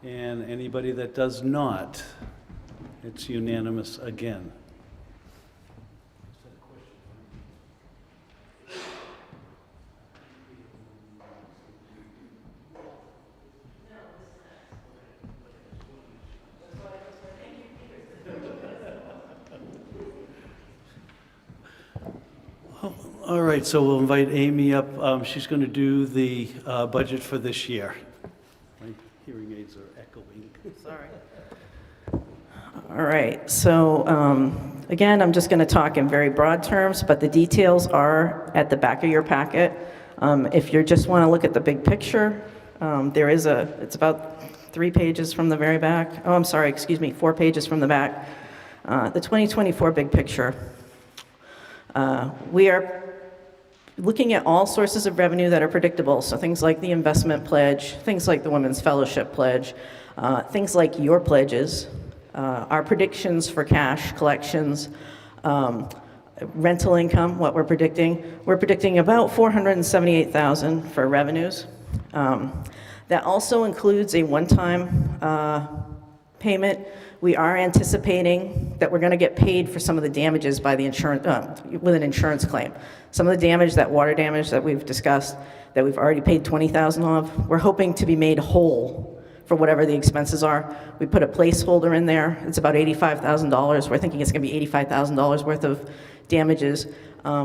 And anybody that does not, it's unanimous again. All right, so we'll invite Amy up. She's going to do the budget for this year. My hearing aids are echoing.
Sorry. All right, so again, I'm just going to talk in very broad terms, but the details are at the back of your packet. If you just want to look at the big picture, it's about 3 pages from the very back. Oh, I'm sorry, excuse me, 4 pages from the back. The 2024 big picture. We are looking at all sources of revenue that are predictable, so things like the investment pledge, things like the Women's Fellowship pledge, things like your pledges, our predictions for cash collections, rental income, what we're predicting. We're predicting about $478,000 for revenues. That also includes a one-time payment. We are anticipating that we're going to get paid for some of the damages by the insurance, with an insurance claim. Some of the damage, that water damage that we've discussed, that we've already paid $20,000 of, we're hoping to be made whole for whatever the expenses are. We put a placeholder in there. It's about $85,000. We're thinking it's going to be $85,000 worth of damages.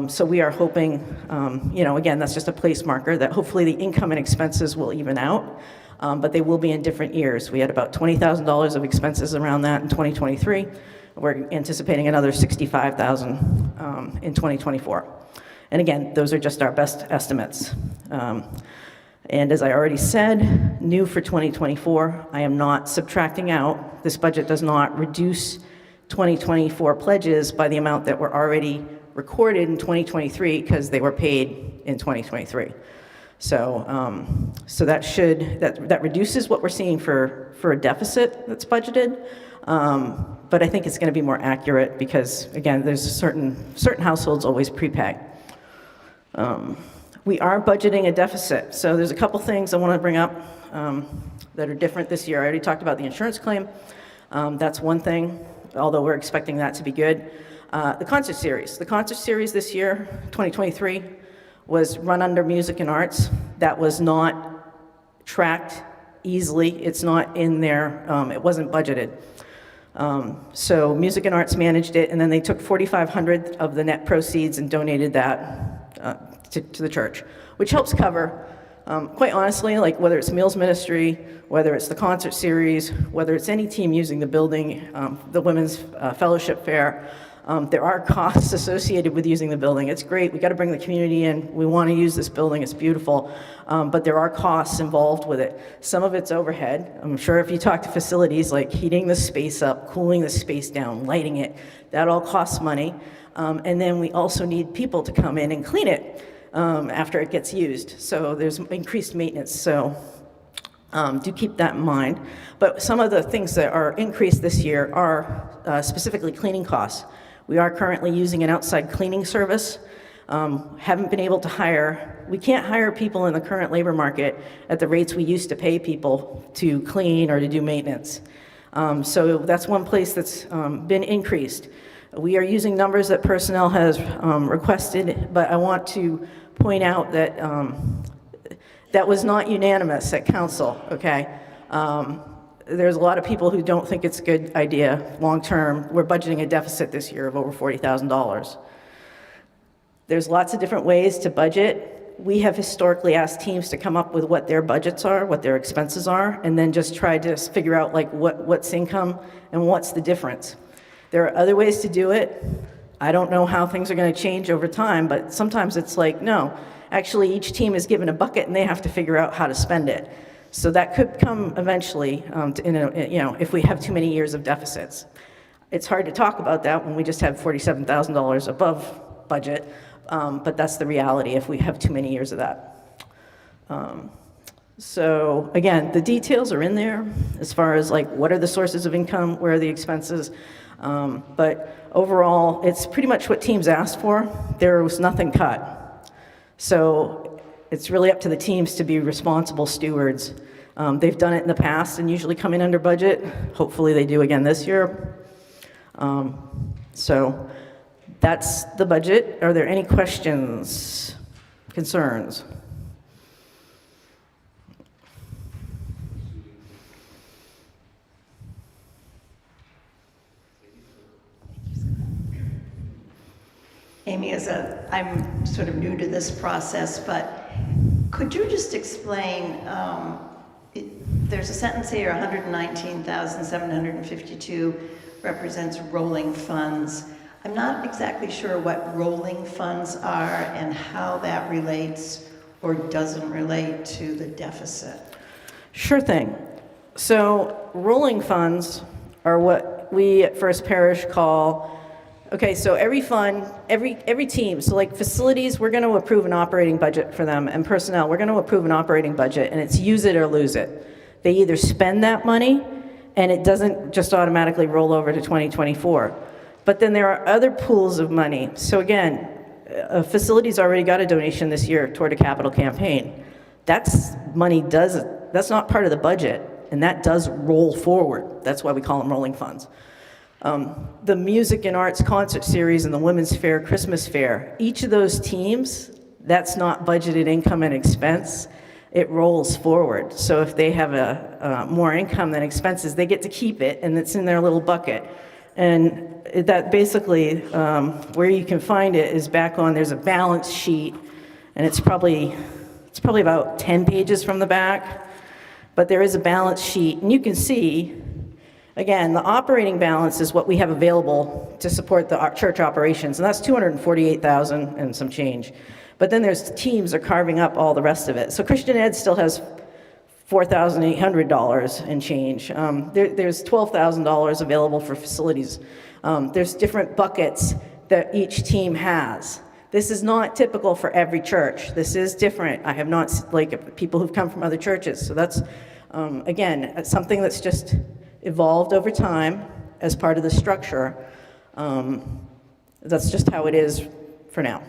So we are hoping, again, that's just a place marker, that hopefully the income and expenses will even out, but they will be in different years. We had about $20,000 of expenses around that in 2023. We're anticipating another $65,000 in 2024. And again, those are just our best estimates. And as I already said, new for 2024, I am not subtracting out. This budget does not reduce 2024 pledges by the amount that were already recorded in 2023 because they were paid in 2023. So that reduces what we're seeing for a deficit that's budgeted. But I think it's going to be more accurate because, again, there's certain households always prepay. We are budgeting a deficit. So there's a couple things I want to bring up that are different this year. I already talked about the insurance claim. That's one thing, although we're expecting that to be good. The concert series. The concert series this year, 2023, was run under Music and Arts. That was not tracked easily. It's not in there. It wasn't budgeted. So Music and Arts managed it, and then they took $4,500 of the net proceeds and donated that to the church, which helps cover, quite honestly, like whether it's Meals Ministry, whether it's the concert series, whether it's any team using the building, the Women's Fellowship Fair. There are costs associated with using the building. It's great. We got to bring the community in. We want to use this building. It's beautiful. But there are costs involved with it. Some of it's overhead. I'm sure if you talk to facilities like heating the space up, cooling the space down, lighting it, that all costs money. And then we also need people to come in and clean it after it gets used. So there's increased maintenance. So do keep that in mind. But some of the things that are increased this year are specifically cleaning costs. We are currently using an outside cleaning service. Haven't been able to hire. We can't hire people in the current labor market at the rates we used to pay people to clean or to do maintenance. So that's one place that's been increased. We are using numbers that personnel has requested, but I want to point out that that was not unanimous at council, okay? There's a lot of people who don't think it's a good idea long-term. We're budgeting a deficit this year of over $40,000. There's lots of different ways to budget. We have historically asked teams to come up with what their budgets are, what their expenses are, and then just try to figure out like what's income and what's the difference. There are other ways to do it. I don't know how things are going to change over time, but sometimes it's like, no, actually each team is given a bucket and they have to figure out how to spend it. So that could come eventually, if we have too many years of deficits. It's hard to talk about that when we just have $47,000 above budget, but that's the reality if we have too many years of that. So again, the details are in there as far as like what are the sources of income, where are the expenses, but overall, it's pretty much what teams asked for. There was nothing cut. So it's really up to the teams to be responsible stewards. They've done it in the past and usually come in under budget. Hopefully they do again this year. So that's the budget. Are there any questions, concerns?
Amy, I'm sort of new to this process, but could you just explain, there's a sentence here, 119,752 represents rolling funds. I'm not exactly sure what rolling funds are and how that relates or doesn't relate to the deficit.
Sure thing. So rolling funds are what we at First Parish call, okay, so every fund, every team, so like facilities, we're going to approve an operating budget for them, and personnel, we're going to approve an operating budget, and it's use it or lose it. They either spend that money, and it doesn't just automatically roll over to 2024. But then there are other pools of money. So again, facilities already got a donation this year toward a capital campaign. That's not part of the budget, and that does roll forward. That's why we call them rolling funds. The music and arts concert series and the Women's Fair, Christmas Fair, each of those teams, that's not budgeted income and expense. It rolls forward. So if they have more income than expenses, they get to keep it, and it's in their little bucket. And that basically, where you can find it is back on, there's a balance sheet, and it's probably about 10 pages from the back, but there is a balance sheet, and you can see, again, the operating balance is what we have available to support the church operations, and that's $248,000 and some change. But then there's teams are carving up all the rest of it. So Christian Ed still has $4,800 and change. There's $12,000 available for facilities. There's different buckets that each team has. This is not typical for every church. This is different. I have not, like, people who've come from other churches. So that's, again, something that's just evolved over time as part of the structure. That's just how it is for now.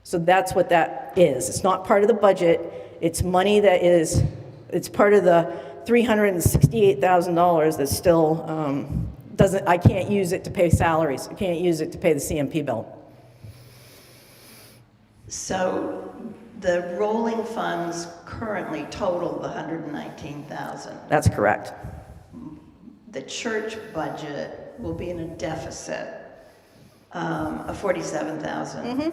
So that's what that is. It's not part of the budget. It's money that is, it's part of the $368,000 that still I can't use it to pay salaries. I can't use it to pay the CMP bill.
So the rolling funds currently total the $119,000.
That's correct.
The church budget will be in a deficit of $47,000.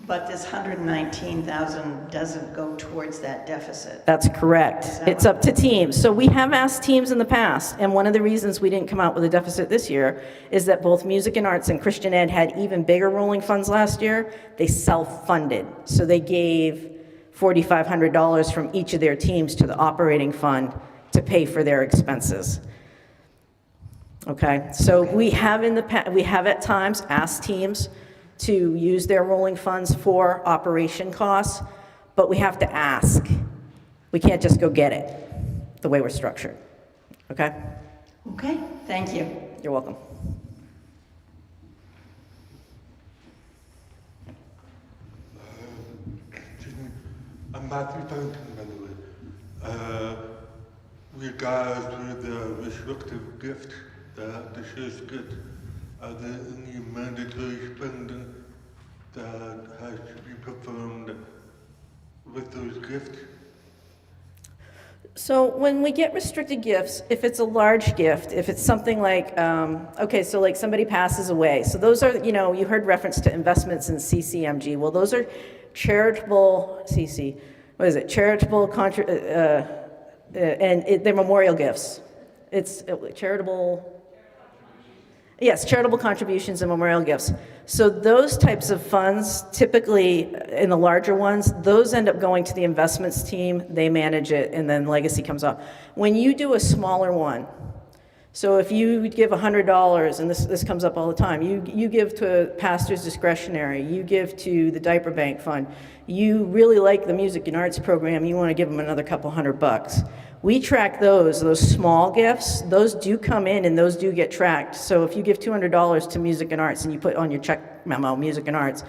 But this $119,000 doesn't go towards that deficit.
That's correct. It's up to teams. So we have asked teams in the past, and one of the reasons we didn't come out with a deficit this year is that both Music and Arts and Christian Ed had even bigger rolling funds last year. They self-funded. So they gave $4,500 from each of their teams to the operating fund to pay for their expenses. Okay, so we have at times asked teams to use their rolling funds for operation costs, but we have to ask. We can't just go get it, the way we're structured, okay?
Okay, thank you.
You're welcome.
I'm Matthew Fountain, by the way. Regards to the restrictive gift that the church get, are there any mandatory spending that has to be performed with those gifts?
So when we get restricted gifts, if it's a large gift, if it's something like, okay, so like somebody passes away. So those are, you heard reference to investments in CCMG. Well, those are charitable, charitable, and they're memorial gifts. It's charitable. Yes, charitable contributions and memorial gifts. So those types of funds, typically in the larger ones, those end up going to the investments team. They manage it, and then legacy comes off. When you do a smaller one, so if you give $100, and this comes up all the time, you give to a pastor's discretionary, you give to the diaper bank fund, you really like the music and arts program, you want to give them another couple $100. We track those small gifts, those do come in and those do get tracked. So if you give $200 to music and arts and you put on your check memo, music and arts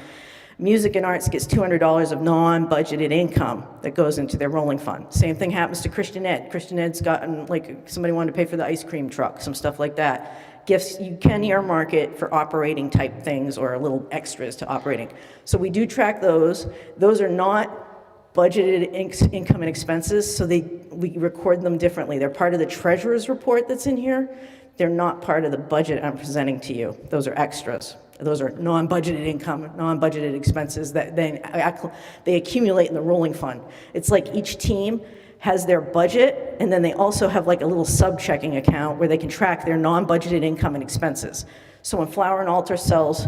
gets $200 of non-budgeted income that goes into their rolling fund. Same thing happens to Christian Ed. Christian Ed's gotten, like, somebody wanted to pay for the ice cream truck, some stuff like that. Gifts, you can earmark it for operating type things or little extras to operating. So we do track those. Those are not budgeted income and expenses, so we record them differently. They're part of the treasurer's report that's in here. They're not part of the budget I'm presenting to you. Those are extras. Those are non-budgeted income, non-budgeted expenses that then they accumulate in the rolling fund. It's like each team has their budget, and then they also have like a little sub-checking account where they can track their non-budgeted income and expenses. So when Flower and Altar sells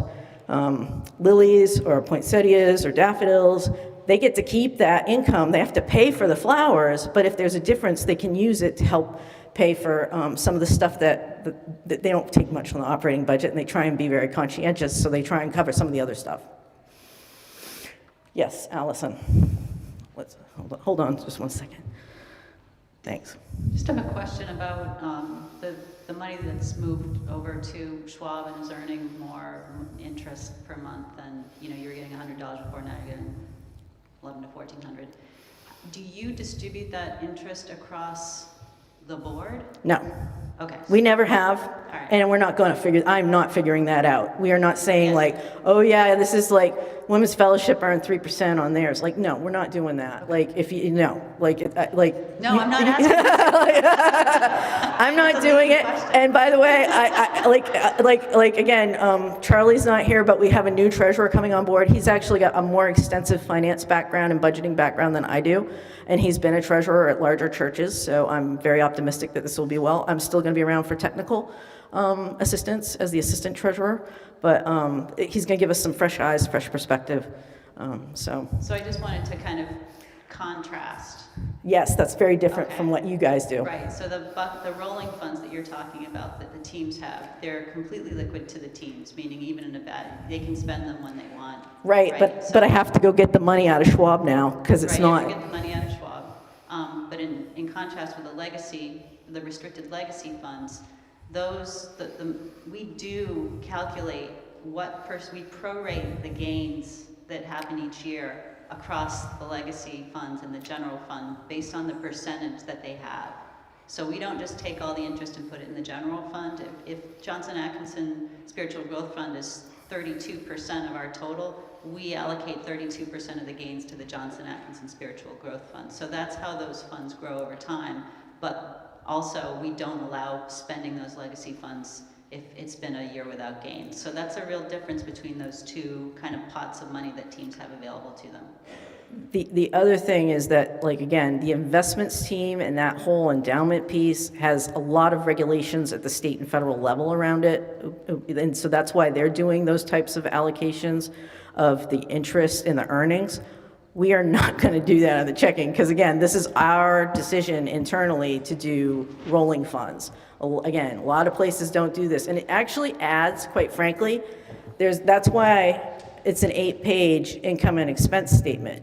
lilies or poinsettias or daffodils, they get to keep that income. They have to pay for the flowers, but if there's a difference, they can use it to help pay for some of the stuff that they don't take much from the operating budget, and they try and be very conscientious, so they try and cover some of the other stuff. Yes, Allison. Let's hold on just one second. Thanks.
Just have a question about the money that's moved over to Schwab and is earning more interest per month than, you know, you were getting $100 before, now you're getting $1,100 to $1,400. Do you distribute that interest across the board?
No.
Okay.
We never have,
right.
and we're not going to figure, I'm not figuring that out. We are not saying like, oh yeah, this is like Women's Fellowship earned 3% on theirs. Like, no, we're not doing that. Like, if you, no, like.
No, I'm not asking.
I'm not doing it. And by the way, again, Charlie's not here, but we have a new treasurer coming on board. He's actually got a more extensive finance background and budgeting background than I do. And he's been a treasurer at larger churches, so I'm very optimistic that this will be well. I'm still going to be around for technical assistance as the assistant treasurer, but he's going to give us some fresh eyes, fresh perspective. So
I just wanted to kind of contrast.
Yes, that's very different from what you guys do.
Right, so the rolling funds that you're talking about that the teams have, they're completely liquid to the teams, meaning even in a bad, they can spend them when they want.
Right, but I have to go get the money out of Schwab now, because it's not.
You have to get the money out of Schwab. But in contrast with the legacy, the restricted legacy funds, those, we do calculate we prorate the gains that happen each year across the legacy funds and the general fund based on the percentage that they have. So we don't just take all the interest and put it in the general fund. If Johnson Atkinson Spiritual Growth Fund is 32% of our total, we allocate 32% of the gains to the Johnson Atkinson Spiritual Growth Fund. So that's how those funds grow over time. But also, we don't allow spending those legacy funds if it's been a year without gains. So that's a real difference between those two kind of pots of money that teams have available to them.
The other thing is that, like, again, the investments team and that whole endowment piece has a lot of regulations at the state and federal level around it. And so that's why they're doing those types of allocations of the interest and the earnings. We are not going to do that on the checking, because again, this is our decision internally to do rolling funds. Again, a lot of places don't do this, and it actually adds, quite frankly, that's why it's an 8-page income and expense statement.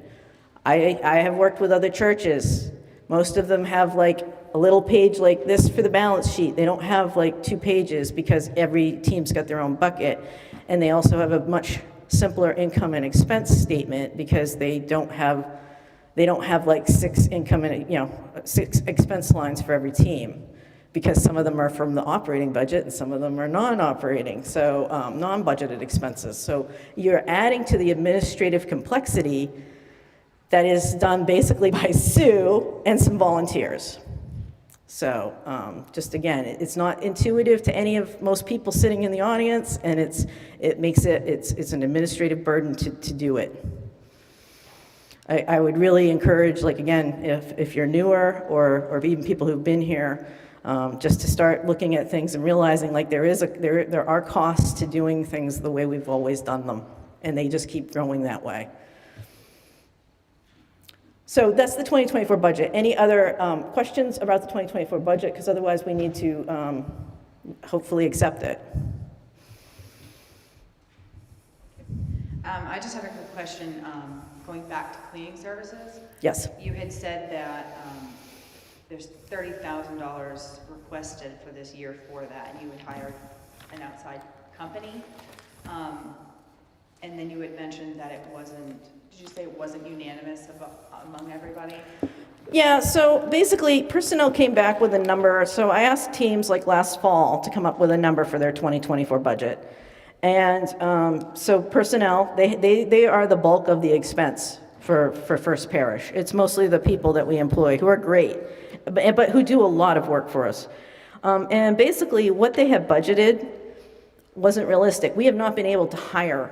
I have worked with other churches. Most of them have like a little page like this for the balance sheet. They don't have like 2 pages because every team's got their own bucket, and they also have a much simpler income and expense statement because they don't have like 6 income and 6 expense lines for every team, because some of them are from the operating budget and some of them are non-operating, so non-budgeted expenses. So you're adding to the administrative complexity that is done basically by Sue and some volunteers. So just again, it's not intuitive to most people sitting in the audience, and it's an administrative burden to do it. I would really encourage, like, again, if you're newer or even people who've been here, just to start looking at things and realizing like there are costs to doing things the way we've always done them, and they just keep growing that way. So that's the 2024 budget. Any other questions about the 2024 budget? Because otherwise we need to hopefully accept it.
I just have a quick question. Going back to cleaning services.
Yes.
You had said that there's $30,000 requested for this year for that, and you would hire an outside company. And then you had mentioned that it wasn't, did you say it wasn't unanimous among everybody?
Yeah, so basically personnel came back with a number. So I asked teams like last fall to come up with a number for their 2024 budget. And so personnel, they are the bulk of the expense for First Parish. It's mostly the people that we employ who are great, but who do a lot of work for us. And basically what they have budgeted wasn't realistic. We have not been able to hire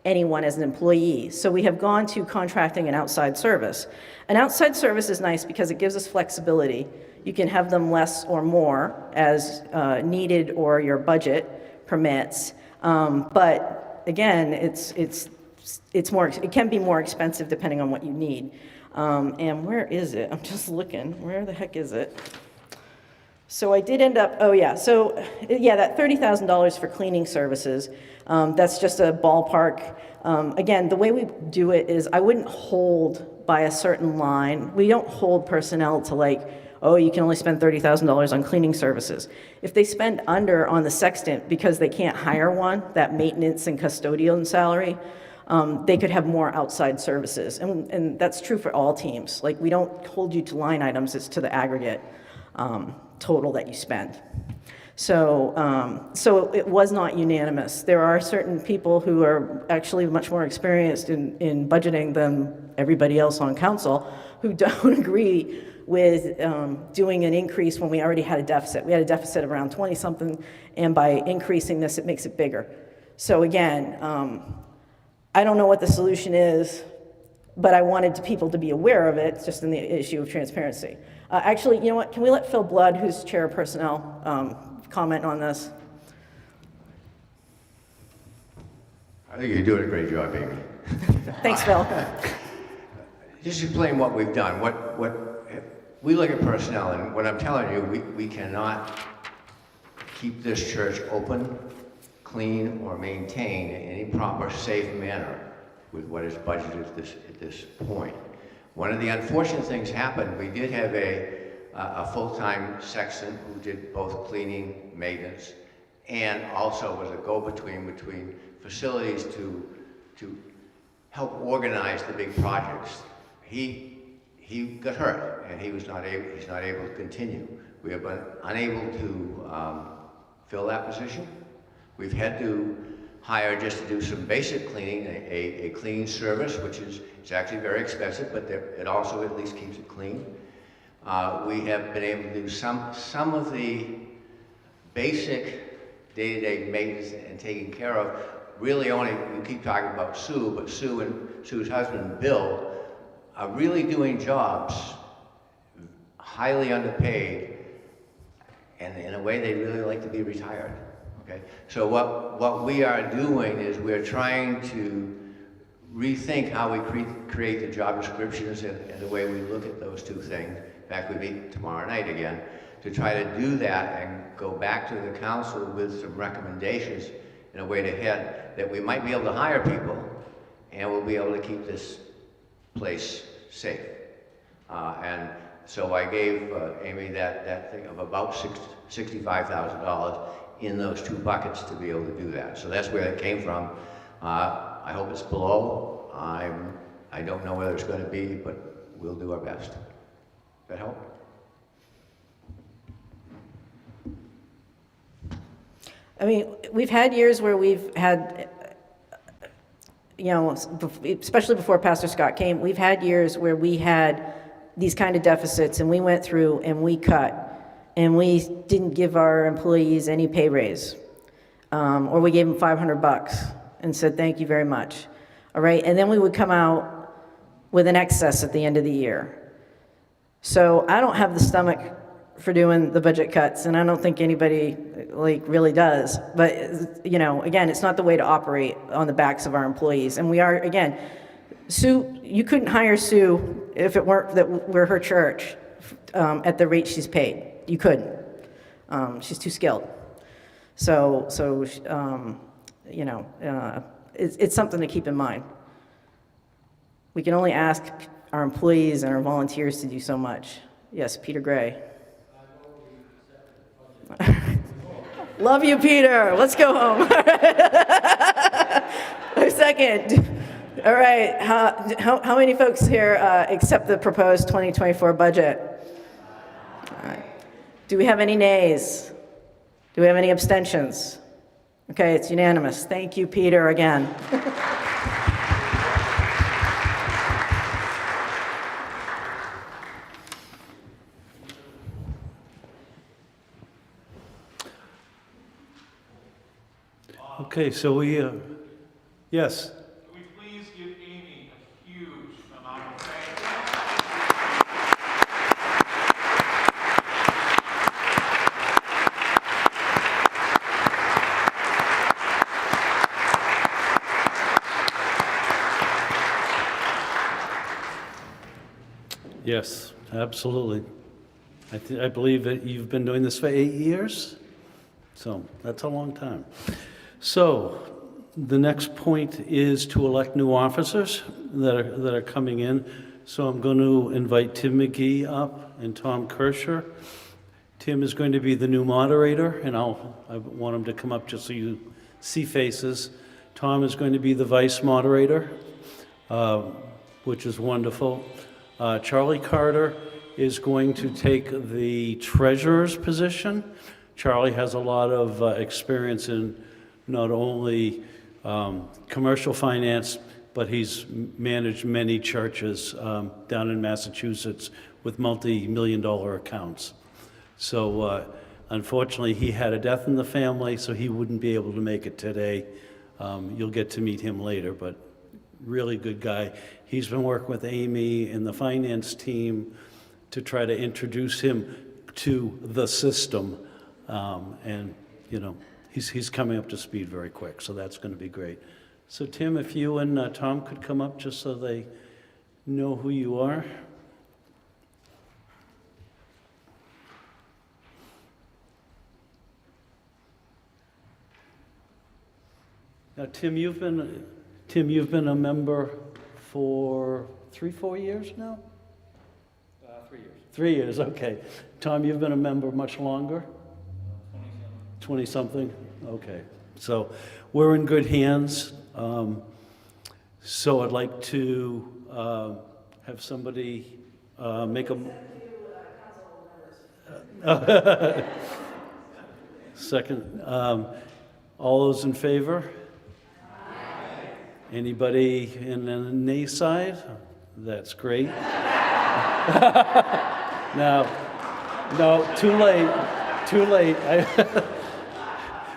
anyone as an employee. So we have gone to contracting an outside service. An outside service is nice because it gives us flexibility. You can have them less or more as needed or your budget permits. But again, it's more, it can be more expensive depending on what you need. And where is it? I'm just looking. Where the heck is it? So I did end up, oh yeah, so yeah, that $30,000 for cleaning services, that's just a ballpark. Again, the way we do it is I wouldn't hold by a certain line. We don't hold personnel to like, oh, you can only spend $30,000 on cleaning services. If they spend under on the sextant because they can't hire one, that maintenance and custodian salary, they could have more outside services. And that's true for all teams. Like, we don't hold you to line items, it's to the aggregate total that you spend. So it was not unanimous. There are certain people who are actually much more experienced in budgeting than everybody else on council who don't agree with doing an increase when we already had a deficit. We had a deficit of around 20-something, and by increasing this, it makes it bigger. So again, I don't know what the solution is, but I wanted people to be aware of it, just in the issue of transparency. Actually, you know what, can we let Phil Blood, who's chair of personnel, comment on this?
I think you're doing a great job, Amy.
Thanks, Phil.
Just explain what we've done. We look at personnel, and what I'm telling you, we cannot keep this church open, clean, or maintained in any proper, safe manner with what is budgeted at this point. One of the unfortunate things happened, we did have a full-time sexton who did both cleaning, maintenance, and also was a go-between between facilities to help organize the big projects. He got hurt, and he's not able to continue. We have been unable to fill that position. We've had to hire just to do some basic cleaning, a cleaning service, which is actually very expensive, but it also at least keeps it clean. We have been able to do some of the basic day-to-day maintenance and taking care of. Really only, you keep talking about Sue, but Sue and Sue's husband, Bill, are really doing jobs highly underpaid, and in a way they really like to be retired. Okay? So what we are doing is we're trying to rethink how we create the job descriptions and the way we look at those two things. In fact, we meet tomorrow night again to try to do that and go back to the council with some recommendations in a way to head that we might be able to hire people and we'll be able to keep this place safe. And so I gave Amy that thing of about $65,000 in those two buckets to be able to do that. So that's where it came from. I hope it's below. I don't know whether it's going to be, but we'll do our best. Does that help?
I mean, we've had years where we've had, you know, especially before Pastor Scott came, we've had years where we had these kind of deficits and we went through and we cut and we didn't give our employees any pay raise. Or we gave them $500 and said, thank you very much. All right, and then we would come out with an excess at the end of the year. So I don't have the stomach for doing the budget cuts, and I don't think anybody really does. But, you know, again, it's not the way to operate on the backs of our employees. And we are, again, Sue, you couldn't hire Sue if it weren't that we're her church at the rate she's paid. You couldn't. She's too skilled. So you know, it's something to keep in mind. We can only ask our employees and our volunteers to do so much. Yes, Peter Gray. Love you, Peter. Let's go home. A second. All right. How many folks here accept the proposed 2024 budget? All right. Do we have any nays? Do we have any abstentions? Okay, it's unanimous. Thank you, Peter, again.
Okay, so we, yes. Yes, absolutely. I believe that you've been doing this for 8 years, so that's a long time. So the next point is to elect new officers that are coming in. So I'm going to invite Tim McGee up and Tom Kirscher. Tim is going to be the new moderator, and I want him to come up just so you see faces. Tom is going to be the vice moderator, which is wonderful. Charlie Carter is going to take the treasurer's position. Charlie has a lot of experience in not only commercial finance, but he's managed many churches down in Massachusetts with multi-million-dollar accounts. So unfortunately, he had a death in the family, so he wouldn't be able to make it today. You'll get to meet him later, but really good guy. He's been working with Amy and the finance team to try to introduce him to the system. And, you know, he's coming up to speed very quick, so that's going to be great. So, Tim, if you and Tom could come up just so they know who you are. Now, Tim, you've been a member for 3-4 years now?
3 years.
3 years, okay. Tom, you've been a member much longer? 20-something? Okay. So we're in good hands. So I'd like to have somebody make a... Second. All those in favor? Anybody in the nay side? That's great. No, too late.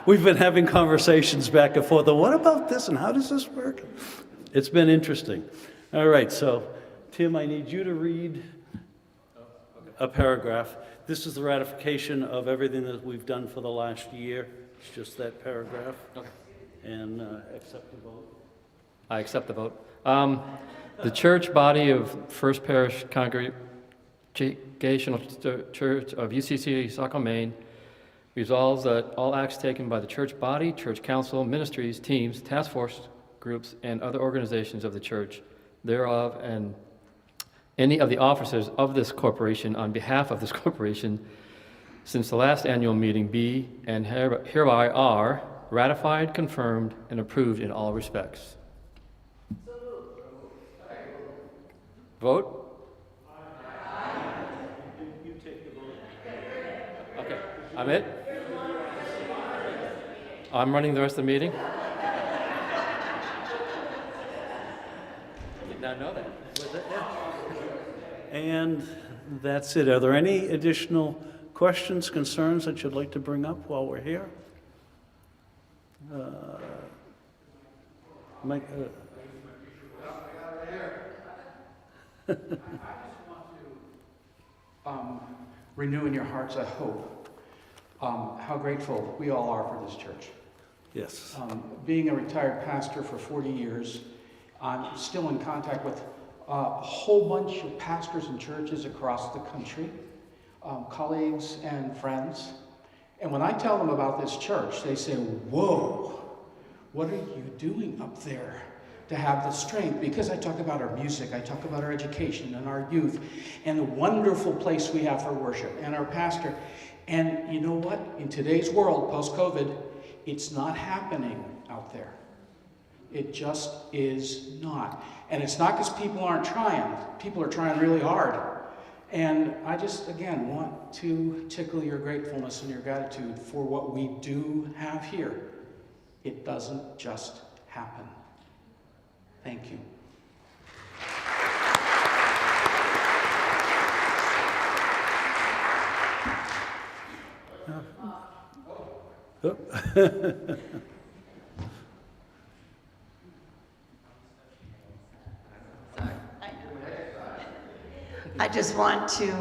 We've been having conversations back and forth. What about this and how does this work? It's been interesting. All right, so Tim, I need you to read a paragraph. This is the ratification of everything that we've done for the last year. It's just that paragraph. Okay. And accept the vote.
I accept the vote. The church body of First Parish Congregational Church of UCC, Saco, Maine, resolves that all acts taken by the church body, church council, ministries, teams, task force groups, and other organizations of the church thereof, and any of the officers of this corporation on behalf of this corporation since the last annual meeting be and hereby are ratified, confirmed, and approved in all respects. Vote?
You take the vote.
Okay, I'm it? I'm running the rest of the meeting? Did not know that.
Was it? Yeah. And that's it. Are there any additional questions, concerns that you'd like to bring up while we're here? Mike,
I just want to renew in your hearts a hope, how grateful we all are for this church.
Yes.
Being a retired pastor for 40 years, I'm still in contact with a whole bunch of pastors and churches across the country, colleagues and friends. And when I tell them about this church, they say, whoa, what are you doing up there to have the strength? Because I talk about our music, I talk about our education and our youth and the wonderful place we have for worship and our pastor. And you know what? In today's world, post-COVID, it's not happening out there. It just is not. And it's not because people aren't trying. People are trying really hard. And I just, again, want to tickle your gratefulness and your gratitude for what we do have here. It doesn't just happen. Thank you.
I just want to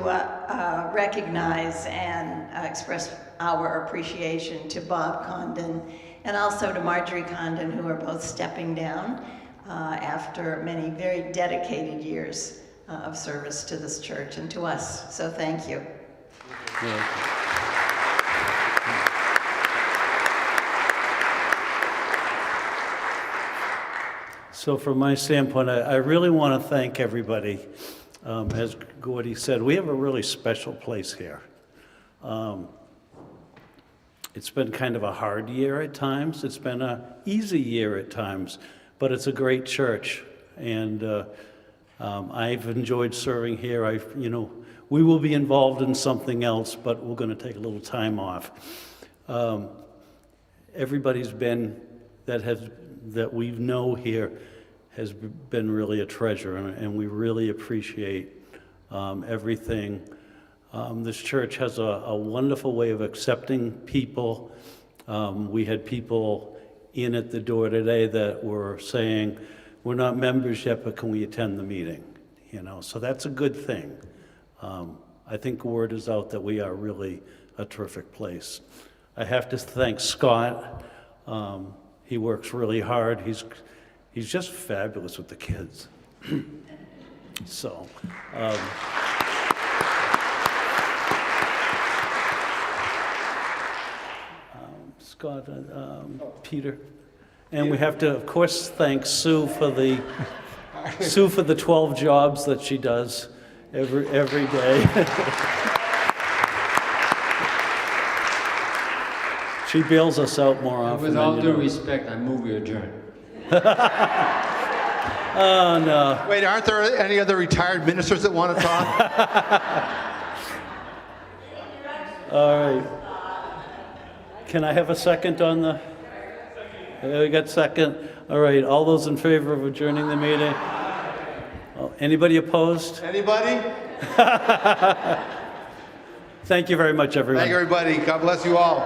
recognize and express our appreciation to Bob Condon and also to Marjorie Condon, who are both stepping down after many very dedicated years of service to this church and to us. So thank you.
So from my standpoint, I really want to thank everybody. As Gordy said, we have a really special place here. It's been kind of a hard year at times. It's been an easy year at times, but it's a great church. And I've enjoyed serving here. We will be involved in something else, but we're going to take a little time off. Everybody's been that we know here has been really a treasure, and we really appreciate everything. This church has a wonderful way of accepting people. We had people in at the door today that were saying, we're not members yet, but can we attend the meeting? So that's a good thing. I think word is out that we are really a terrific place. I have to thank Scott. He works really hard. He's just fabulous with the kids. So, Scott, Peter, and we have to, of course, thank Sue for the 12 jobs that she does every day. She bails us out more often.
With all due respect, I move we adjourn.
Oh, no.
Wait, aren't there any other retired ministers that want to talk?
All right. Can I have a second on the? We got second. All right. All those in favor of adjourning the meeting? Oh, anybody opposed?
Anybody?
Thank you very much, everyone.
Thank you, everybody. God bless you all.